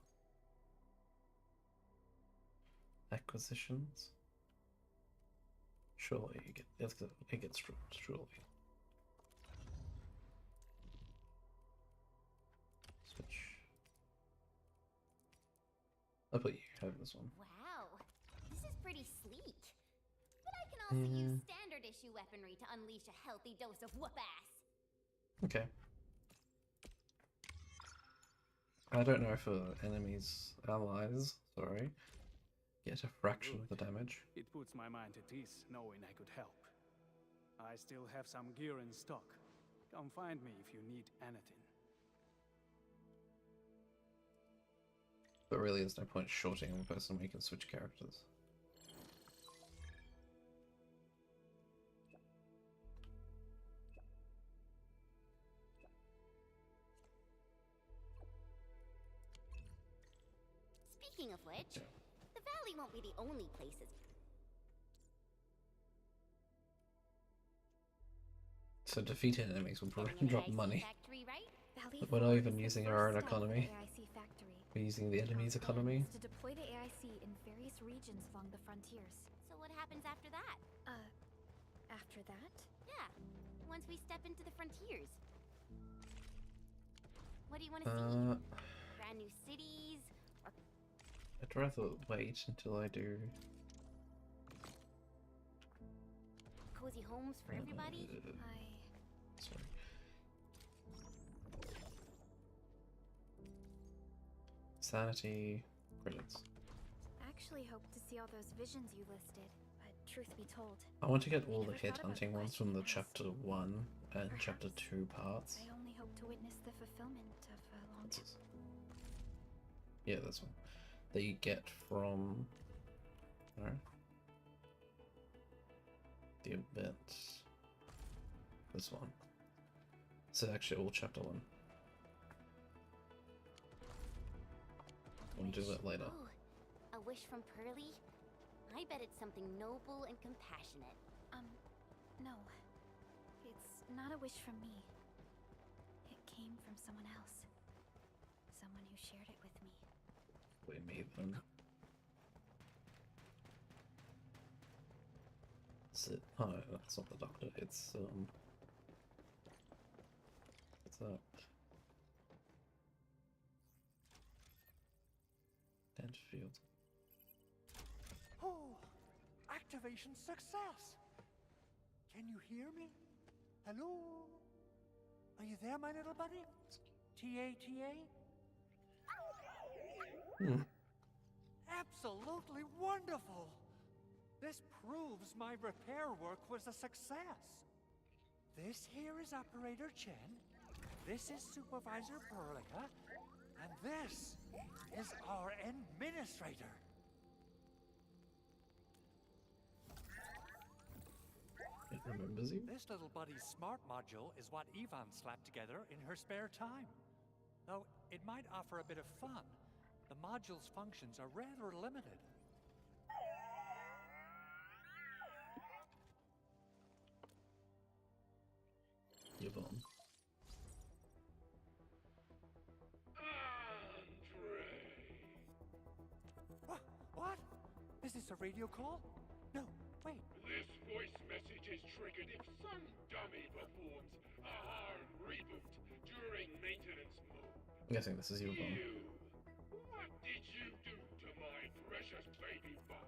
Speaker 1: Acquisitions. Surely you get it gets dropped, surely. Switch. I'll put you have this one.
Speaker 5: Wow, this is pretty sleek. But I can also use standard issue weaponry to unleash a healthy dose of whoop-ass.
Speaker 1: Okay. I don't know if enemies, allies, sorry, get a fraction of the damage.
Speaker 2: It puts my mind at ease knowing I could help. I still have some gear in stock. Come find me if you need anything.
Speaker 1: But really there's no point shorting one person when you can switch characters.
Speaker 5: Speaking of which, the valley won't be the only places.
Speaker 1: So defeating enemies will probably drop money.
Speaker 5: Factory, right?
Speaker 7: Valley
Speaker 1: We're not
Speaker 7: 4
Speaker 1: even
Speaker 7: is the
Speaker 1: using
Speaker 7: first
Speaker 1: our own
Speaker 7: step of the
Speaker 1: economy.
Speaker 7: AIC factory.
Speaker 1: We're using the enemy's
Speaker 7: Our plan
Speaker 1: economy.
Speaker 7: is to deploy the AIC in various regions along the frontiers.
Speaker 5: So what happens after that?
Speaker 7: After that?
Speaker 5: Yeah, once we step into the frontiers. What do you want to see? Brand new cities? Or
Speaker 1: I'd rather wait until I do.
Speaker 5: cozy homes for everybody?
Speaker 1: Sorry. Sanity credits.
Speaker 7: I actually hoped to see all those visions you listed, but Truth be told,
Speaker 1: I want to get all the
Speaker 7: never thought about
Speaker 1: headhunting
Speaker 7: the
Speaker 1: ones from the
Speaker 7: question
Speaker 1: chapter 1 and
Speaker 7: Perhaps
Speaker 1: chapter 2 parts.
Speaker 7: I only hope to witness the fulfillment of a long
Speaker 1: What's this? Yeah, this one. That you get from... Alright. The event. This one. This is actually all chapter 1. We'll do that later.
Speaker 5: Ooh, a wish from Pearly? I bet it's something noble and compassionate.
Speaker 7: No. It's not a wish from me. It came from someone else. Someone who shared it with me.
Speaker 1: We made them. Oh, that's not the doctor, it's, what's that? Endfield.
Speaker 3: Oh, activation success! Can you hear me? Hello? Are you there, my little buddy? T-A-T-A? Absolutely wonderful! This proves my repair work was a success. This here is Operator Chen, this is Supervisor Perlica, and this is our Administrator.
Speaker 1: It remembers you?
Speaker 3: This little buddy's smart module is what Yvonne slapped together in her spare time. Though it might offer a bit of fun, the module's functions are rather limited.
Speaker 1: Yvonne.
Speaker 3: What? Is this a radio call? No, wait.
Speaker 2: This voice message is triggered if some dummy performs a hard reboot during maintenance mode.
Speaker 1: I'm guessing this is Yvonne.
Speaker 2: You, what did you do to my precious baby bot?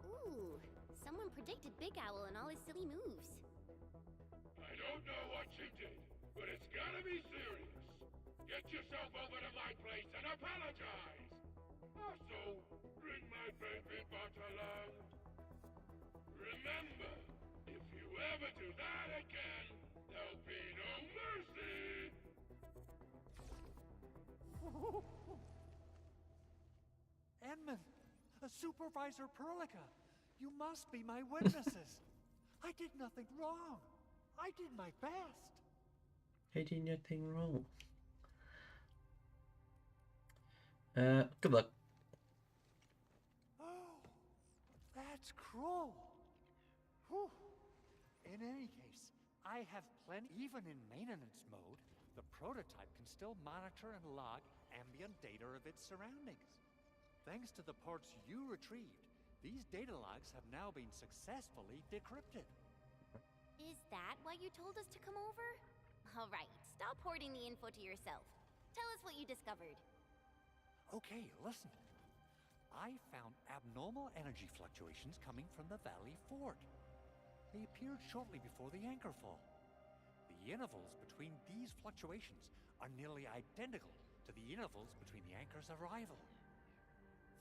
Speaker 5: Ooh, someone predicted Big Owl and all his silly moves.
Speaker 2: I don't know what you did, but it's gotta be serious. Get yourself over to my place and apologize. Also, bring my baby bot along. Remember, if you ever do that again, there'll be no mercy.
Speaker 3: Edmund, Supervisor Perlica, you must be my witnesses. I did nothing wrong. I did my best.
Speaker 1: I did nothing wrong. Good luck.
Speaker 3: Oh, that's cruel. Whew. In any case, I have plenty. Even in maintenance mode, the prototype can still monitor and log ambient data of its surroundings. Thanks to the ports you retrieved, these data logs have now been successfully decrypted.
Speaker 5: Is that why you told us to come over? All right, stop hoarding the info to yourself. Tell us what you discovered.
Speaker 3: Okay, listen. I found abnormal energy fluctuations coming from the Valley Fort. They appeared shortly before the anchor fall. The intervals between these fluctuations are nearly identical to the intervals between the anchor's arrival.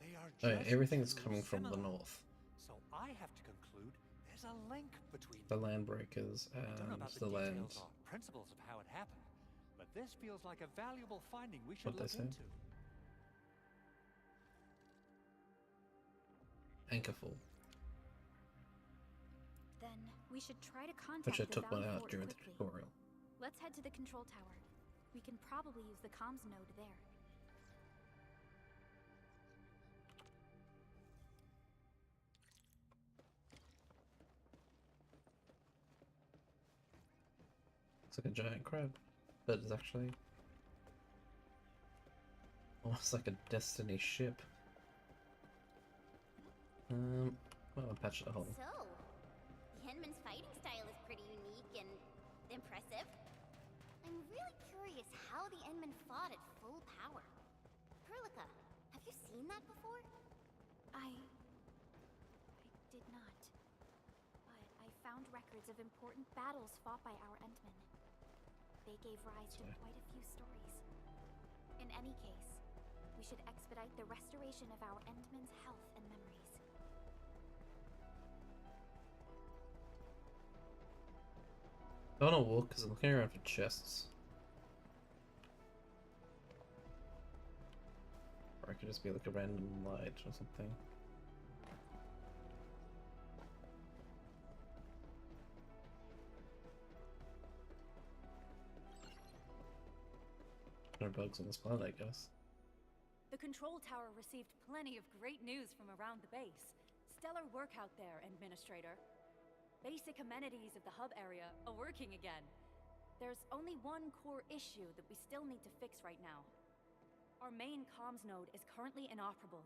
Speaker 3: They are just
Speaker 1: everything's
Speaker 3: too
Speaker 1: coming from the
Speaker 3: similar.
Speaker 1: north.
Speaker 3: So I have to conclude there's a link between
Speaker 1: The
Speaker 3: them.
Speaker 1: land breakers
Speaker 3: I don't know
Speaker 1: and
Speaker 3: about
Speaker 1: the land.
Speaker 3: details or principles of how it happened, but this feels like a valuable finding we should
Speaker 1: What'd they
Speaker 3: look
Speaker 1: say?
Speaker 3: into.
Speaker 1: Anchorfall.
Speaker 7: Then we should try to contact
Speaker 1: Which I
Speaker 7: the
Speaker 1: took one
Speaker 7: Valley
Speaker 1: out
Speaker 7: Fort
Speaker 1: during the
Speaker 7: quickly.
Speaker 1: tutorial.
Speaker 7: Let's head to the control tower. We can probably use the comms node there.
Speaker 1: Looks like a giant crab, but it's actually almost like a Destiny ship. Well, I'll patch the hole.
Speaker 5: So, the Henman's fighting style is pretty unique and impressive. I'm really curious how the Endman fought at full power. Perlica, have you seen that before?
Speaker 7: I did not. But I found records of important battles fought by our Endmen. They gave rise to quite a few stories. In any case, we should expedite the restoration of our Endmen's health and memories.
Speaker 1: I want to walk because I'm looking around for chests. Or it could just be like a random light or something. No bugs on this planet, I guess.
Speaker 6: The control tower received plenty of great news from around the base. Stellar work out there, Administrator. Basic amenities of the hub area are working again. There's only one core issue that we still need to fix right now. Our main comms node is currently inoperable.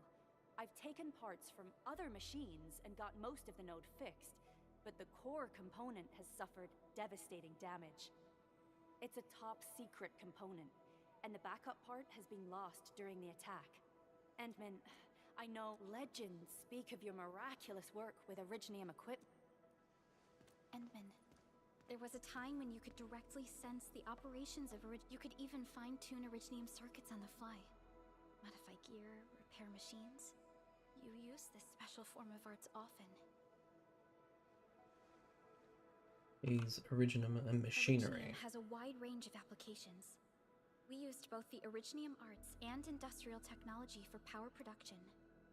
Speaker 6: I've taken parts from other machines and got most of the node fixed, but the core component has suffered devastating damage. It's a top secret component, and the backup part has been lost during the attack. Endman, I know legends speak of your miraculous work with Originium equipment.
Speaker 7: Endman, there was a time when you could directly sense the operations of You could even fine-tune Originium circuits on the fly. Modify gear, repair machines. You use this special form of arts often.
Speaker 1: Is Originium and machinery.
Speaker 7: Originium has a wide range of applications. We used both the Originium arts and industrial technology for power production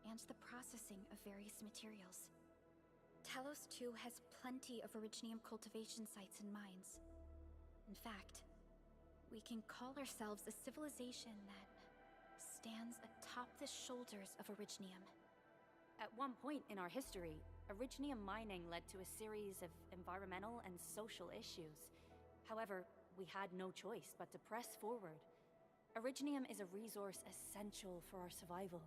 Speaker 7: and the processing of various materials. Talos 2 has plenty of Originium cultivation sites and mines. In fact, we can call ourselves a civilization that stands atop the shoulders of Originium.
Speaker 6: At one point in our history, Originium mining led to a series of environmental and social issues. However, we had no choice but to press forward. Originium is a resource essential for our survival.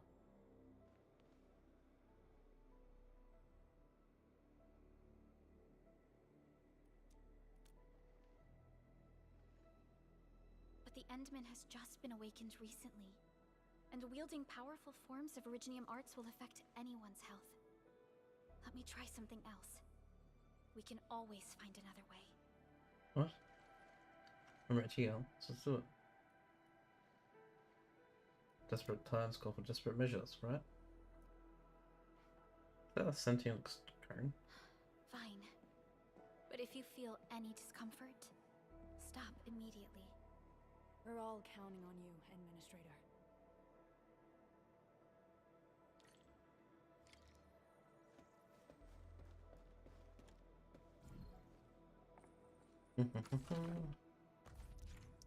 Speaker 7: But the Endman has just been awakened recently, and wielding powerful forms of Originium arts will affect anyone's health. Let me try something else. We can always find another way.
Speaker 1: What? Remember TL, so let's do it. Desperate times call for desperate measures, right? Is that a sentient Kran?
Speaker 7: Fine. But if you feel any discomfort, stop immediately.
Speaker 6: We're all counting on you, Administrator.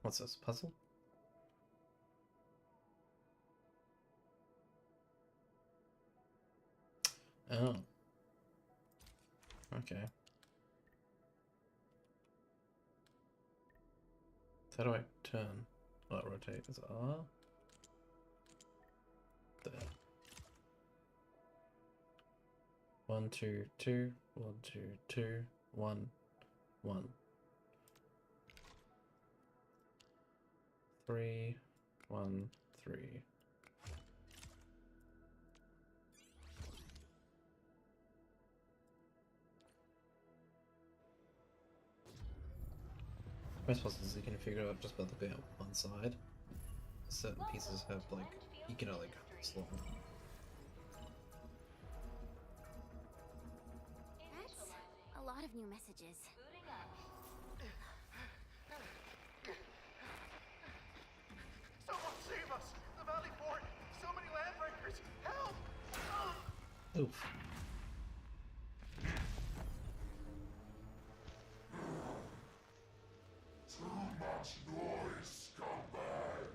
Speaker 1: What's this, puzzle? Oh. Okay. So how do I turn? Oh, rotate is R. There. 1, 2, 2, 1, 2, 2, 1, 1. 3, 1, 3. Most puzzles you can figure out just by looking at one side. Certain pieces have like you can only go this long.
Speaker 5: That's a lot of new messages.
Speaker 11: Someone save us! The Valley Fort! So many landbreakers! Help!
Speaker 1: Oof.
Speaker 2: Too much noise, scumbag!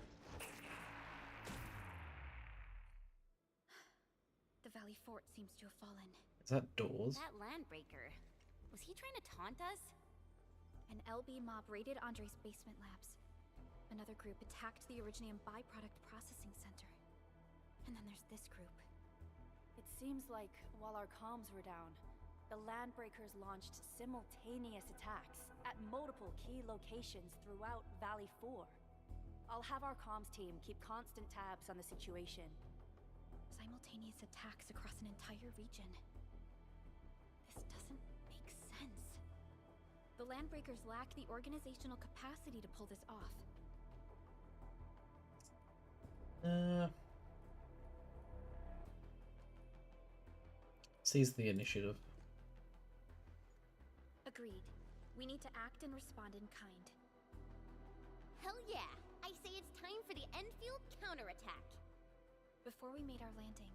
Speaker 7: The Valley Fort seems to have fallen.
Speaker 1: Is that doors?
Speaker 5: That landbreaker. Was he trying to taunt us?
Speaker 7: An LB mob raided Andre's basement labs. Another group attacked the Originium byproduct processing center. And then there's this group.
Speaker 6: It seems like while our comms were down, the Landbreakers launched simultaneous attacks at multiple key locations throughout Valley 4. I'll have our comms team keep constant tabs on the situation.
Speaker 7: Simultaneous attacks across an entire region. This doesn't make sense. The Landbreakers lack the organizational capacity to pull this off.
Speaker 1: Seize the initiative.
Speaker 7: Agreed. We need to act and respond in kind.
Speaker 12: Hell yeah! I say it's time for the Endfield counterattack.
Speaker 7: Before we made our landing,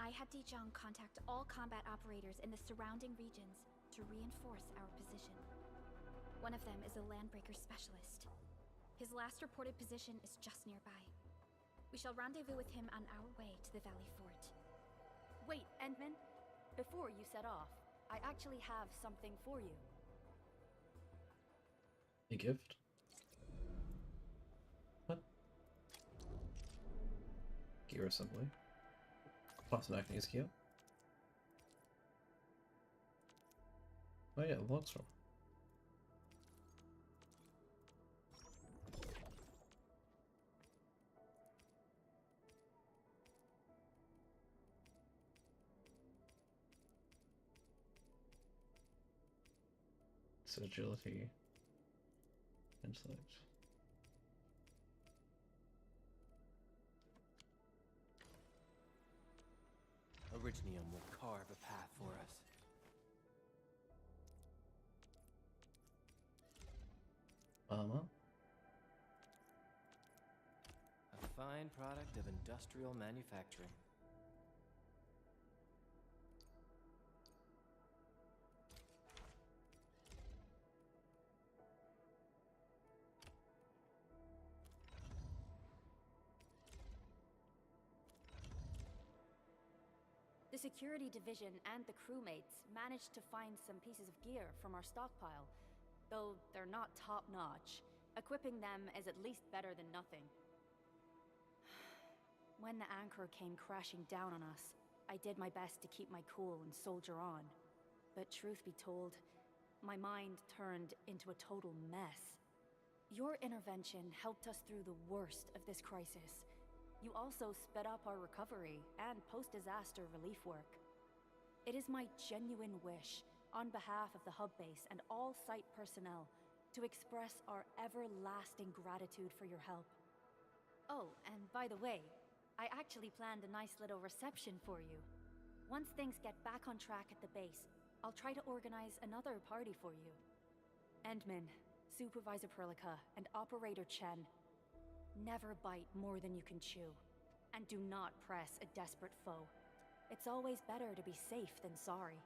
Speaker 7: I had Dijong contact all combat operators in the surrounding regions to reinforce our position. One of them is a landbreaker specialist. His last reported position is just nearby. We shall rendezvous with him on our way to the Valley Fort.
Speaker 6: Wait, Endman. Before you set off, I actually have something for you.
Speaker 1: A gift? What? Gear assembly. Plus an Arknights gear. Oh yeah, logs from. So agility, intellect.
Speaker 8: Originium will carve a path for us.
Speaker 1: Armor.
Speaker 8: A fine product of industrial manufacturing.
Speaker 6: The security division and the crewmates managed to find some pieces of gear from our stockpile, though they're not top-notch. Equipping them is at least better than nothing. When the anchor came crashing down on us, I did my best to keep my cool and soldier on. But truth be told, my mind turned into a total mess. Your intervention helped us through the worst of this crisis. You also sped up our recovery and post-disaster relief work. It is my genuine wish, on behalf of the hub base and all site personnel, to express our everlasting gratitude for your help. Oh, and by the way, I actually planned a nice little reception for you. Once things get back on track at the base, I'll try to organize another party for you. Endman, Supervisor Perlica, and Operator Chen, never bite more than you can chew. And do not press a desperate foe. It's always better to be safe than sorry.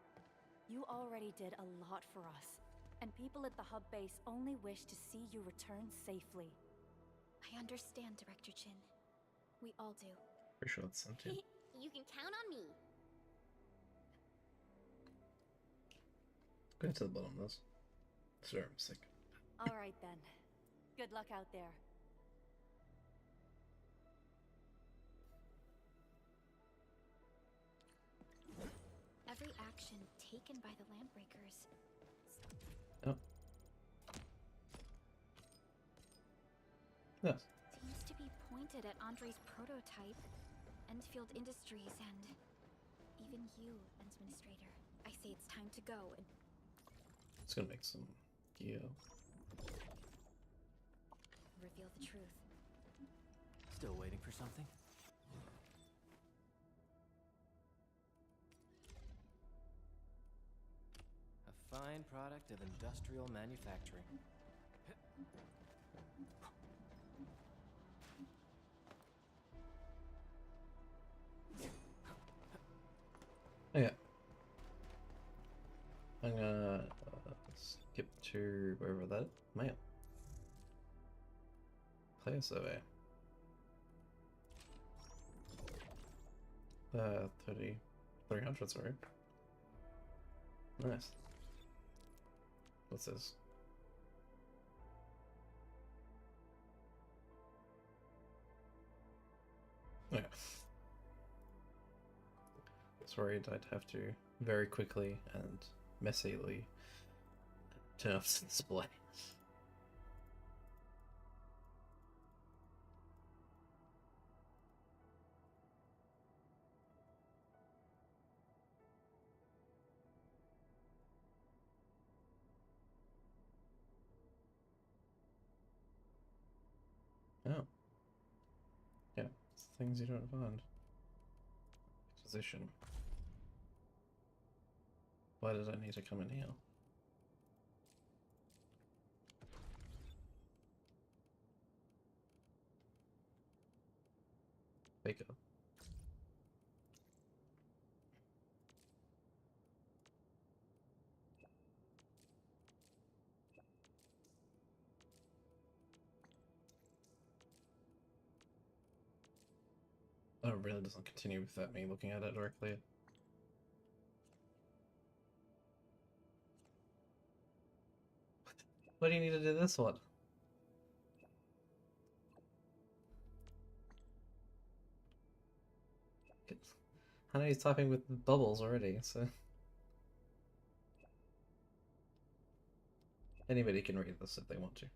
Speaker 6: You already did a lot for us, and people at the hub base only wish to see you return safely.
Speaker 7: I understand, Director Chin. We all do.
Speaker 1: Pretty sure that's something.
Speaker 12: You can count on me.
Speaker 1: Go to the bottom of this. Sorry, I'm sick.
Speaker 6: Alright then. Good luck out there.
Speaker 7: Every action taken by the Landbreakers
Speaker 1: Oh. Yes.
Speaker 7: seems to be pointed at Andre's prototype, Endfield Industries, and even you, Administrator. I say it's time to go and
Speaker 1: It's gonna make some gear.
Speaker 7: reveal the truth.
Speaker 8: Still waiting for something? A fine product of industrial manufacturing.
Speaker 1: Okay. I'm gonna skip to wherever that mail. Player survey. 300, sorry. Nice. What's this? Yeah. I was worried I'd have to very quickly and messily turn off the display. Oh. Yeah, it's things you don't find. Exposition. Why did I need to come in here? Baker. Oh, it really doesn't continue without me looking at it directly. Why do you need to do this one? I know he's typing with bubbles already, so... Anybody can read this if they want to.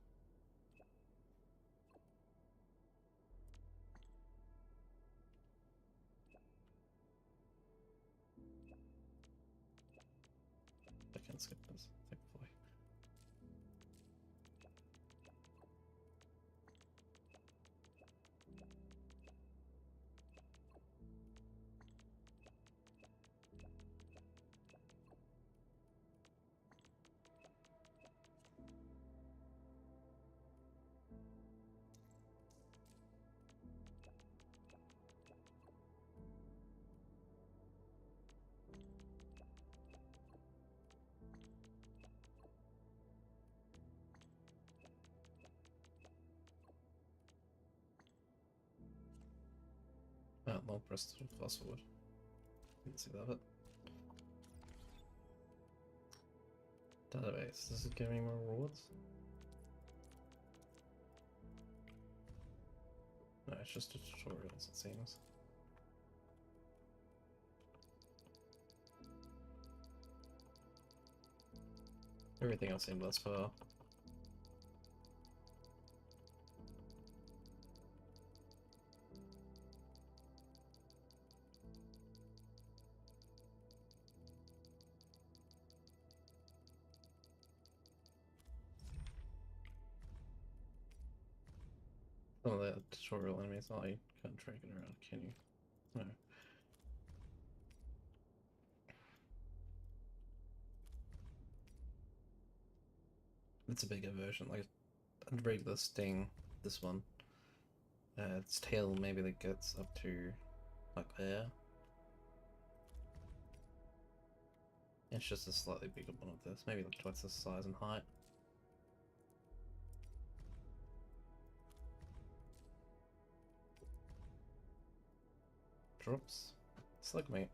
Speaker 1: I can skip this, thankfully. Oh, long press to fast forward. Didn't see that bit. Database. Does it give me more rewards? No, it's just a tutorials, it seems. Everything else seemed less far. Oh, the tutorial enemies. Oh, you can't drag it around, can you? No. It's a bigger version. Like, I'd rate the Sting, this one. Its tail maybe that gets up to like there. It's just a slightly bigger one of this, maybe like twice the size and height. Drops. Slug meat.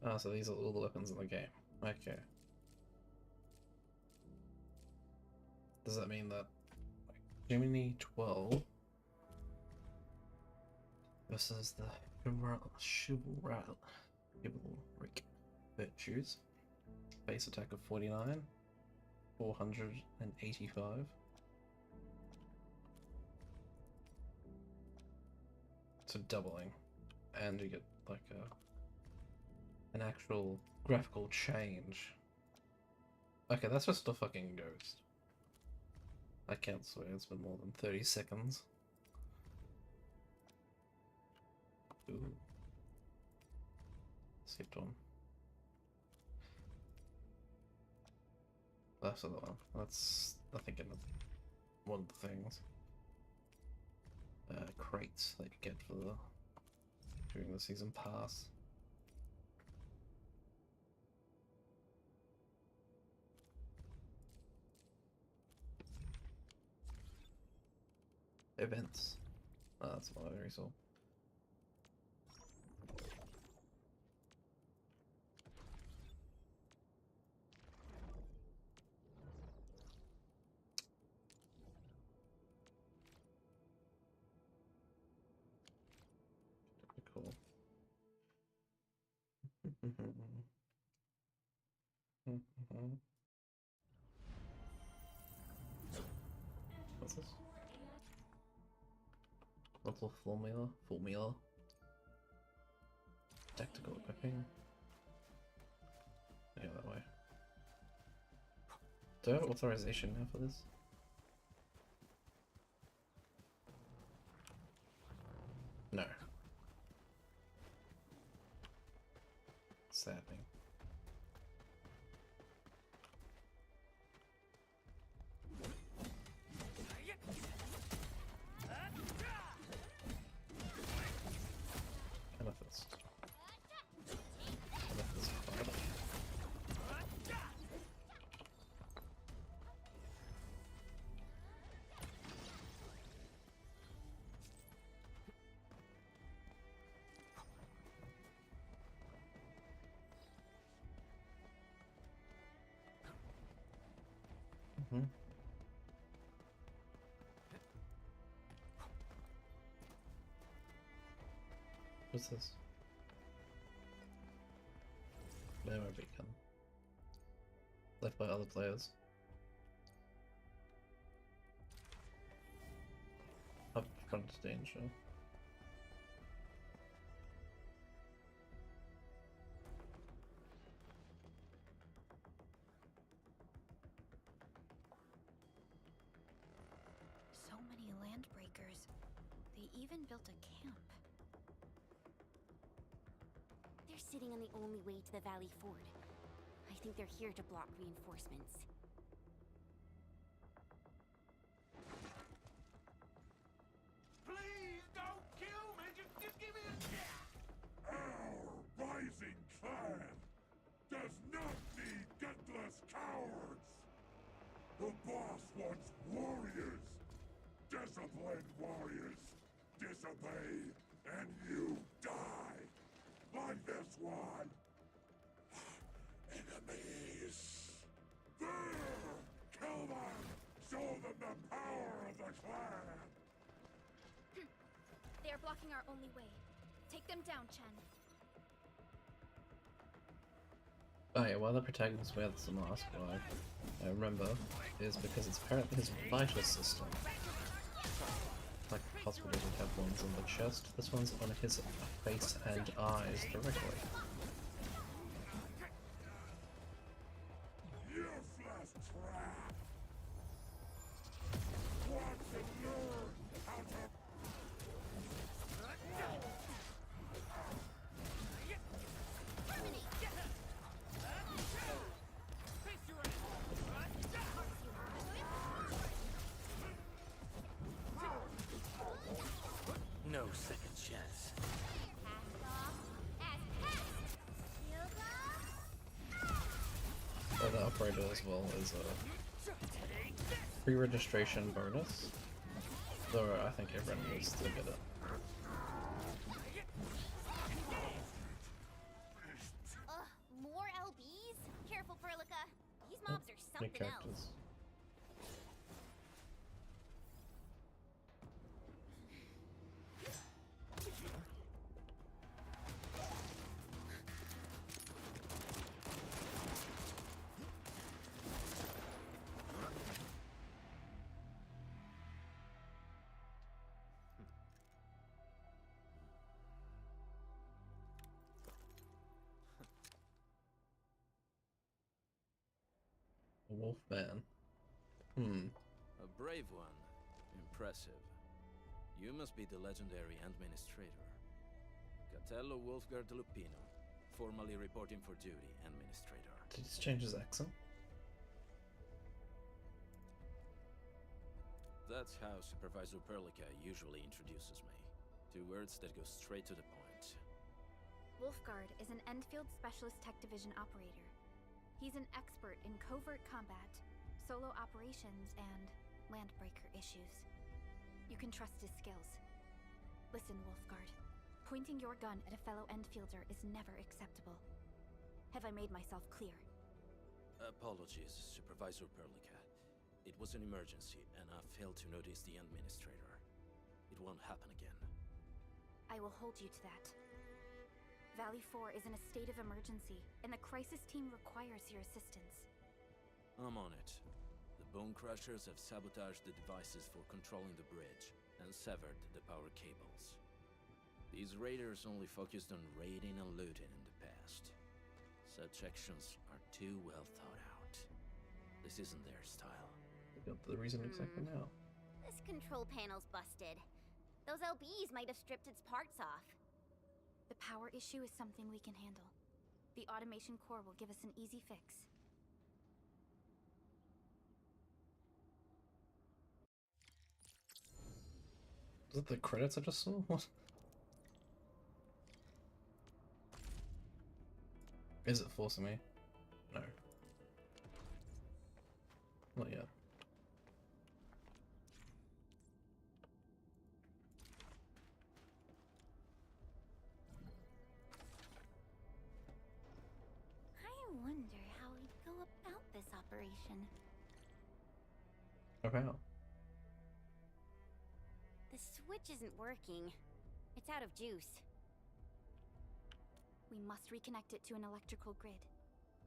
Speaker 1: Ah, so these are all the weapons in the game. Okay. Does that mean that like, Gemini 12 versus the chivalric virtues? Base attack of 49, 485. So doubling, and you get like an actual graphical change. Okay, that's just a fucking ghost. I can't swear it's been more than 30 seconds. Ooh. Skipped one. That's the one. That's, I think, one of the things. Crates that you get for during the season pass. Events. Oh, that's what I already saw. Cool. What's this? Mental formula. Tactical equipping. Yeah, that way. Do I have authorization now for this? No. Saddening. Amethyst. Amethyst fiber. What's this? Nemo beacon. Left by other players. Upfront danger.
Speaker 7: So many landbreakers. They even built a camp.
Speaker 12: They're sitting on the only way to the Valley Ford. I think they're here to block reinforcements.
Speaker 2: Please don't kill me! Just give me a chance!
Speaker 13: Our rising clan does not need gutless cowards! The boss wants warriors! Disciplined warriors! Disobey, and you die! Like this one! Enemies! There! Kill them! Show them the power of the clan!
Speaker 7: They are blocking our only way. Take them down, Chen.
Speaker 1: Oh yeah, why the protagonist wears the mask, why I remember, is because it's apparently his vital system. Like the hospital would have ones on the chest, this one's on his face and eyes directly.
Speaker 13: Useless trap! Watch and learn how to...
Speaker 8: No second chance.
Speaker 1: Oh, the operator as well is a pre-registration bonus, though I think everyone needs to get it.
Speaker 12: More LBs? Careful, Perlica. These mobs are
Speaker 1: New
Speaker 12: something else.
Speaker 1: characters. Wolfman.
Speaker 8: A brave one. Impressive. You must be the legendary administrator. Catello Wolfgard Lupino, formally reporting for duty, administrator.
Speaker 1: Did he just change his accent?
Speaker 8: That's how Supervisor Perlica usually introduces me. 2 words that go straight to the point.
Speaker 7: Wolfgard is an Endfield Specialist Tech Division operator. He's an expert in covert combat, solo operations, and landbreaker issues. You can trust his skills. Listen, Wolfgard. Pointing your gun at a fellow Endfielder is never acceptable. Have I made myself clear?
Speaker 8: Apologies, Supervisor Perlica. It was an emergency, and I failed to notice the administrator. It won't happen again.
Speaker 7: I will hold you to that. Valley 4 is in a state of emergency, and the crisis team requires your assistance.
Speaker 8: I'm on it. The Bone Crushers have sabotaged the devices for controlling the bridge, and severed the power cables. These raiders only focused on raiding and looting in the past. Such actions are too well thought out. This isn't their style.
Speaker 1: I got the reason exactly now.
Speaker 12: This control panel's busted. Those LBs might have stripped its parts off.
Speaker 7: The power issue is something we can handle. The automation core will give us an easy fix.
Speaker 1: Was it the credits I just saw? What? Is it forcing me? No. Not yet.
Speaker 12: I wonder how we'd go about this operation.
Speaker 1: About?
Speaker 12: The switch isn't working. It's out of juice.
Speaker 7: We must reconnect it to an electrical grid,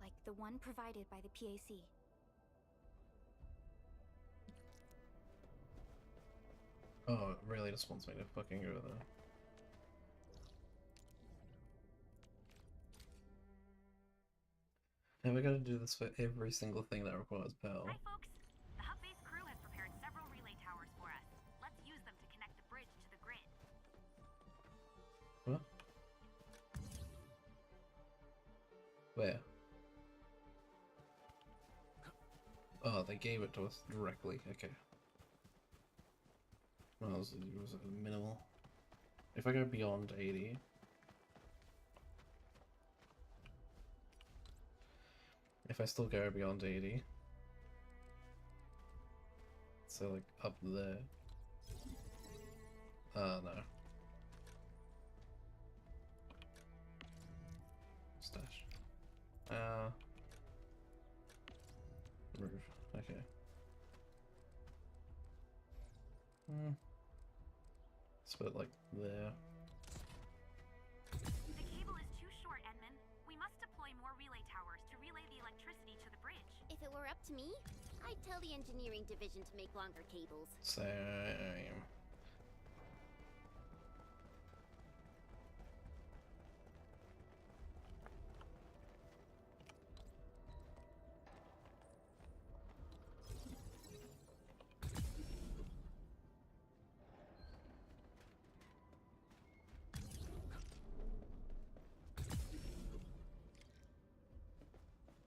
Speaker 7: like the one provided by the PAC.
Speaker 1: Oh, it really just wants me to fucking go there. Have I gotta do this for every single thing that requires power?
Speaker 6: Hi, folks. The hub base crew has prepared several relay towers for us. Let's use them to connect the bridge to the grid.
Speaker 1: What? Where? Oh, they gave it to us directly. Okay. Well, it was minimal. If I go beyond 80... If I still go beyond 80... So, like, up there... no. Stash. Move. Okay. Let's put it like there.
Speaker 6: The cable is too short, Edmund. We must deploy more relay towers to relay the electricity to the bridge.
Speaker 12: If it were up to me, I'd tell the engineering division to make longer cables.
Speaker 1: Same.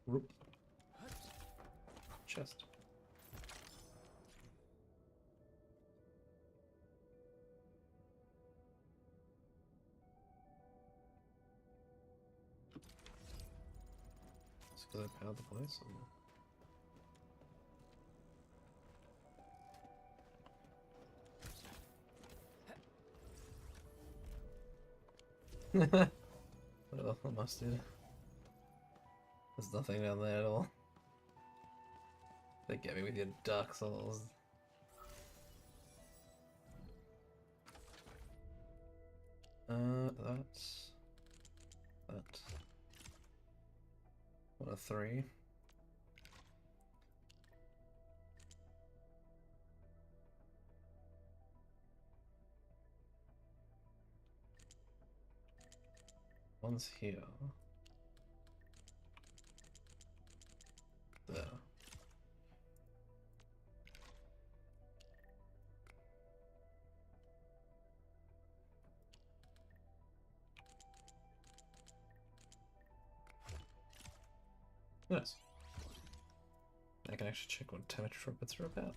Speaker 1: Whoop. Chest. It's because I powered the place. Well, I must do. There's nothing down there at all. They get me with your Dark Souls. That's... That. 1 of 3. One's here. There. Nice. I can actually check what damage robots are about.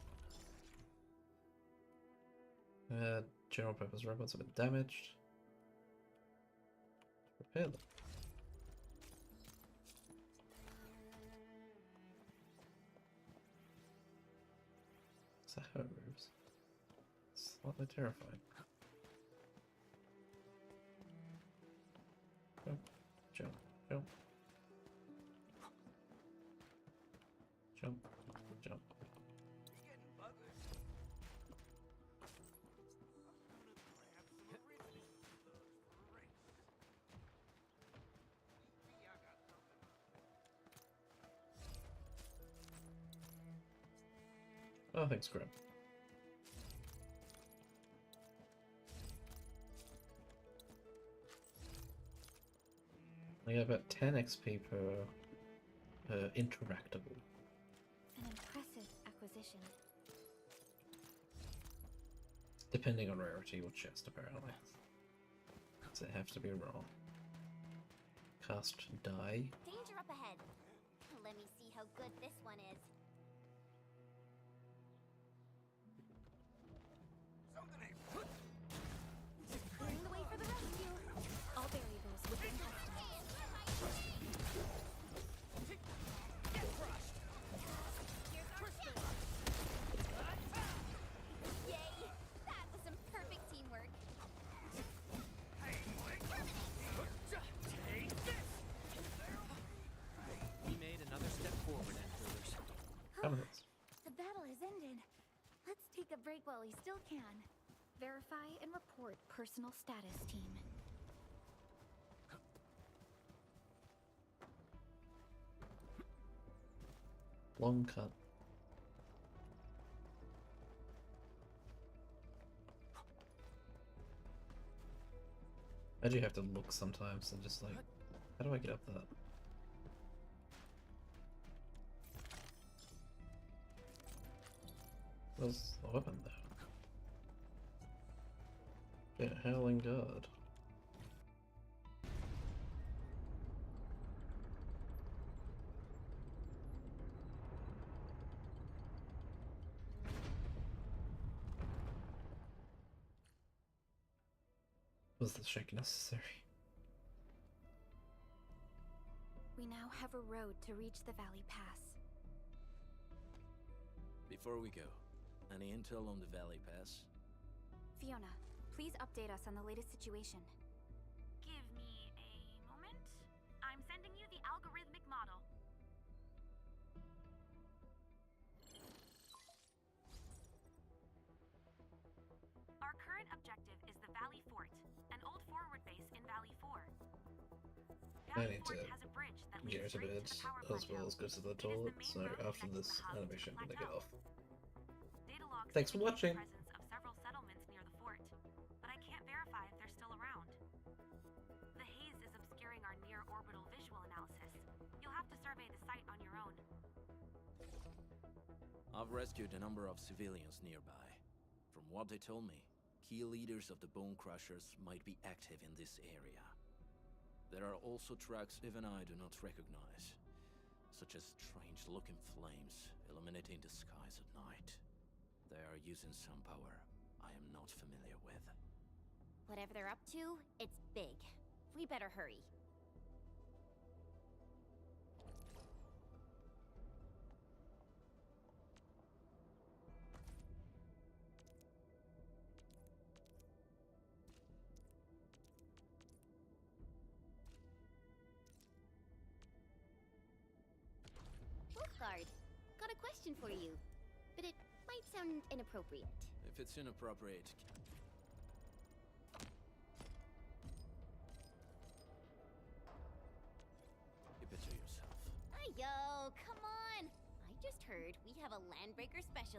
Speaker 1: General purpose robots have been damaged. Repair them. Is that how it moves? Slightly terrifying. Jump, jump, jump. Jump, jump. Oh, thanks, Grab. I get about 10 XP per interactable.
Speaker 7: An impressive acquisition.
Speaker 1: Depending on rarity or chest, apparently. Does it have to be raw? Cast die.
Speaker 12: Danger up ahead. Let me see how good this one is.
Speaker 7: Clearing the way for the rescue. All variables within customized. Alright, well, he still can. Verify and report personal status, team.
Speaker 1: Long cut. I do have to look sometimes and just like, how do I get up that? There's a weapon there. Yeah, Howling Guard. Was the shake necessary?
Speaker 7: We now have a road to reach the Valley Pass.
Speaker 8: Before we go, any intel on the Valley Pass?
Speaker 7: Fiona, please update us on the latest situation.
Speaker 6: Give me a moment. I'm sending you the algorithmic model. Our current objective is the Valley Fort, an old forward base in Valley 4.
Speaker 1: I need
Speaker 6: Fort
Speaker 1: to
Speaker 6: has a bridge that
Speaker 1: get
Speaker 6: leads
Speaker 1: to
Speaker 6: straight
Speaker 1: bed
Speaker 6: to the power
Speaker 1: as well as go to the toilet, so after this animation I'm gonna get off.
Speaker 6: Data logs
Speaker 1: Thanks for watching!
Speaker 6: indicate the presence of several settlements near the fort, but I can't verify if they're still around. The haze is obscuring our near-orbital visual analysis. You'll have to survey the site on your own.
Speaker 8: I've rescued a number of civilians nearby. From what they told me, key leaders of the Bone Crushers might be active in this area. There are also tracks even I do not recognize, such as strange-looking flames illuminating the skies at night. They are using some power I am not familiar with.
Speaker 12: Whatever they're up to, it's big. We better hurry. Wolfguard, got a question for you, but it might sound inappropriate.
Speaker 8: If it's inappropriate, keep it to yourself.
Speaker 12: Yo, come on! I just heard we have a Landbreaker special.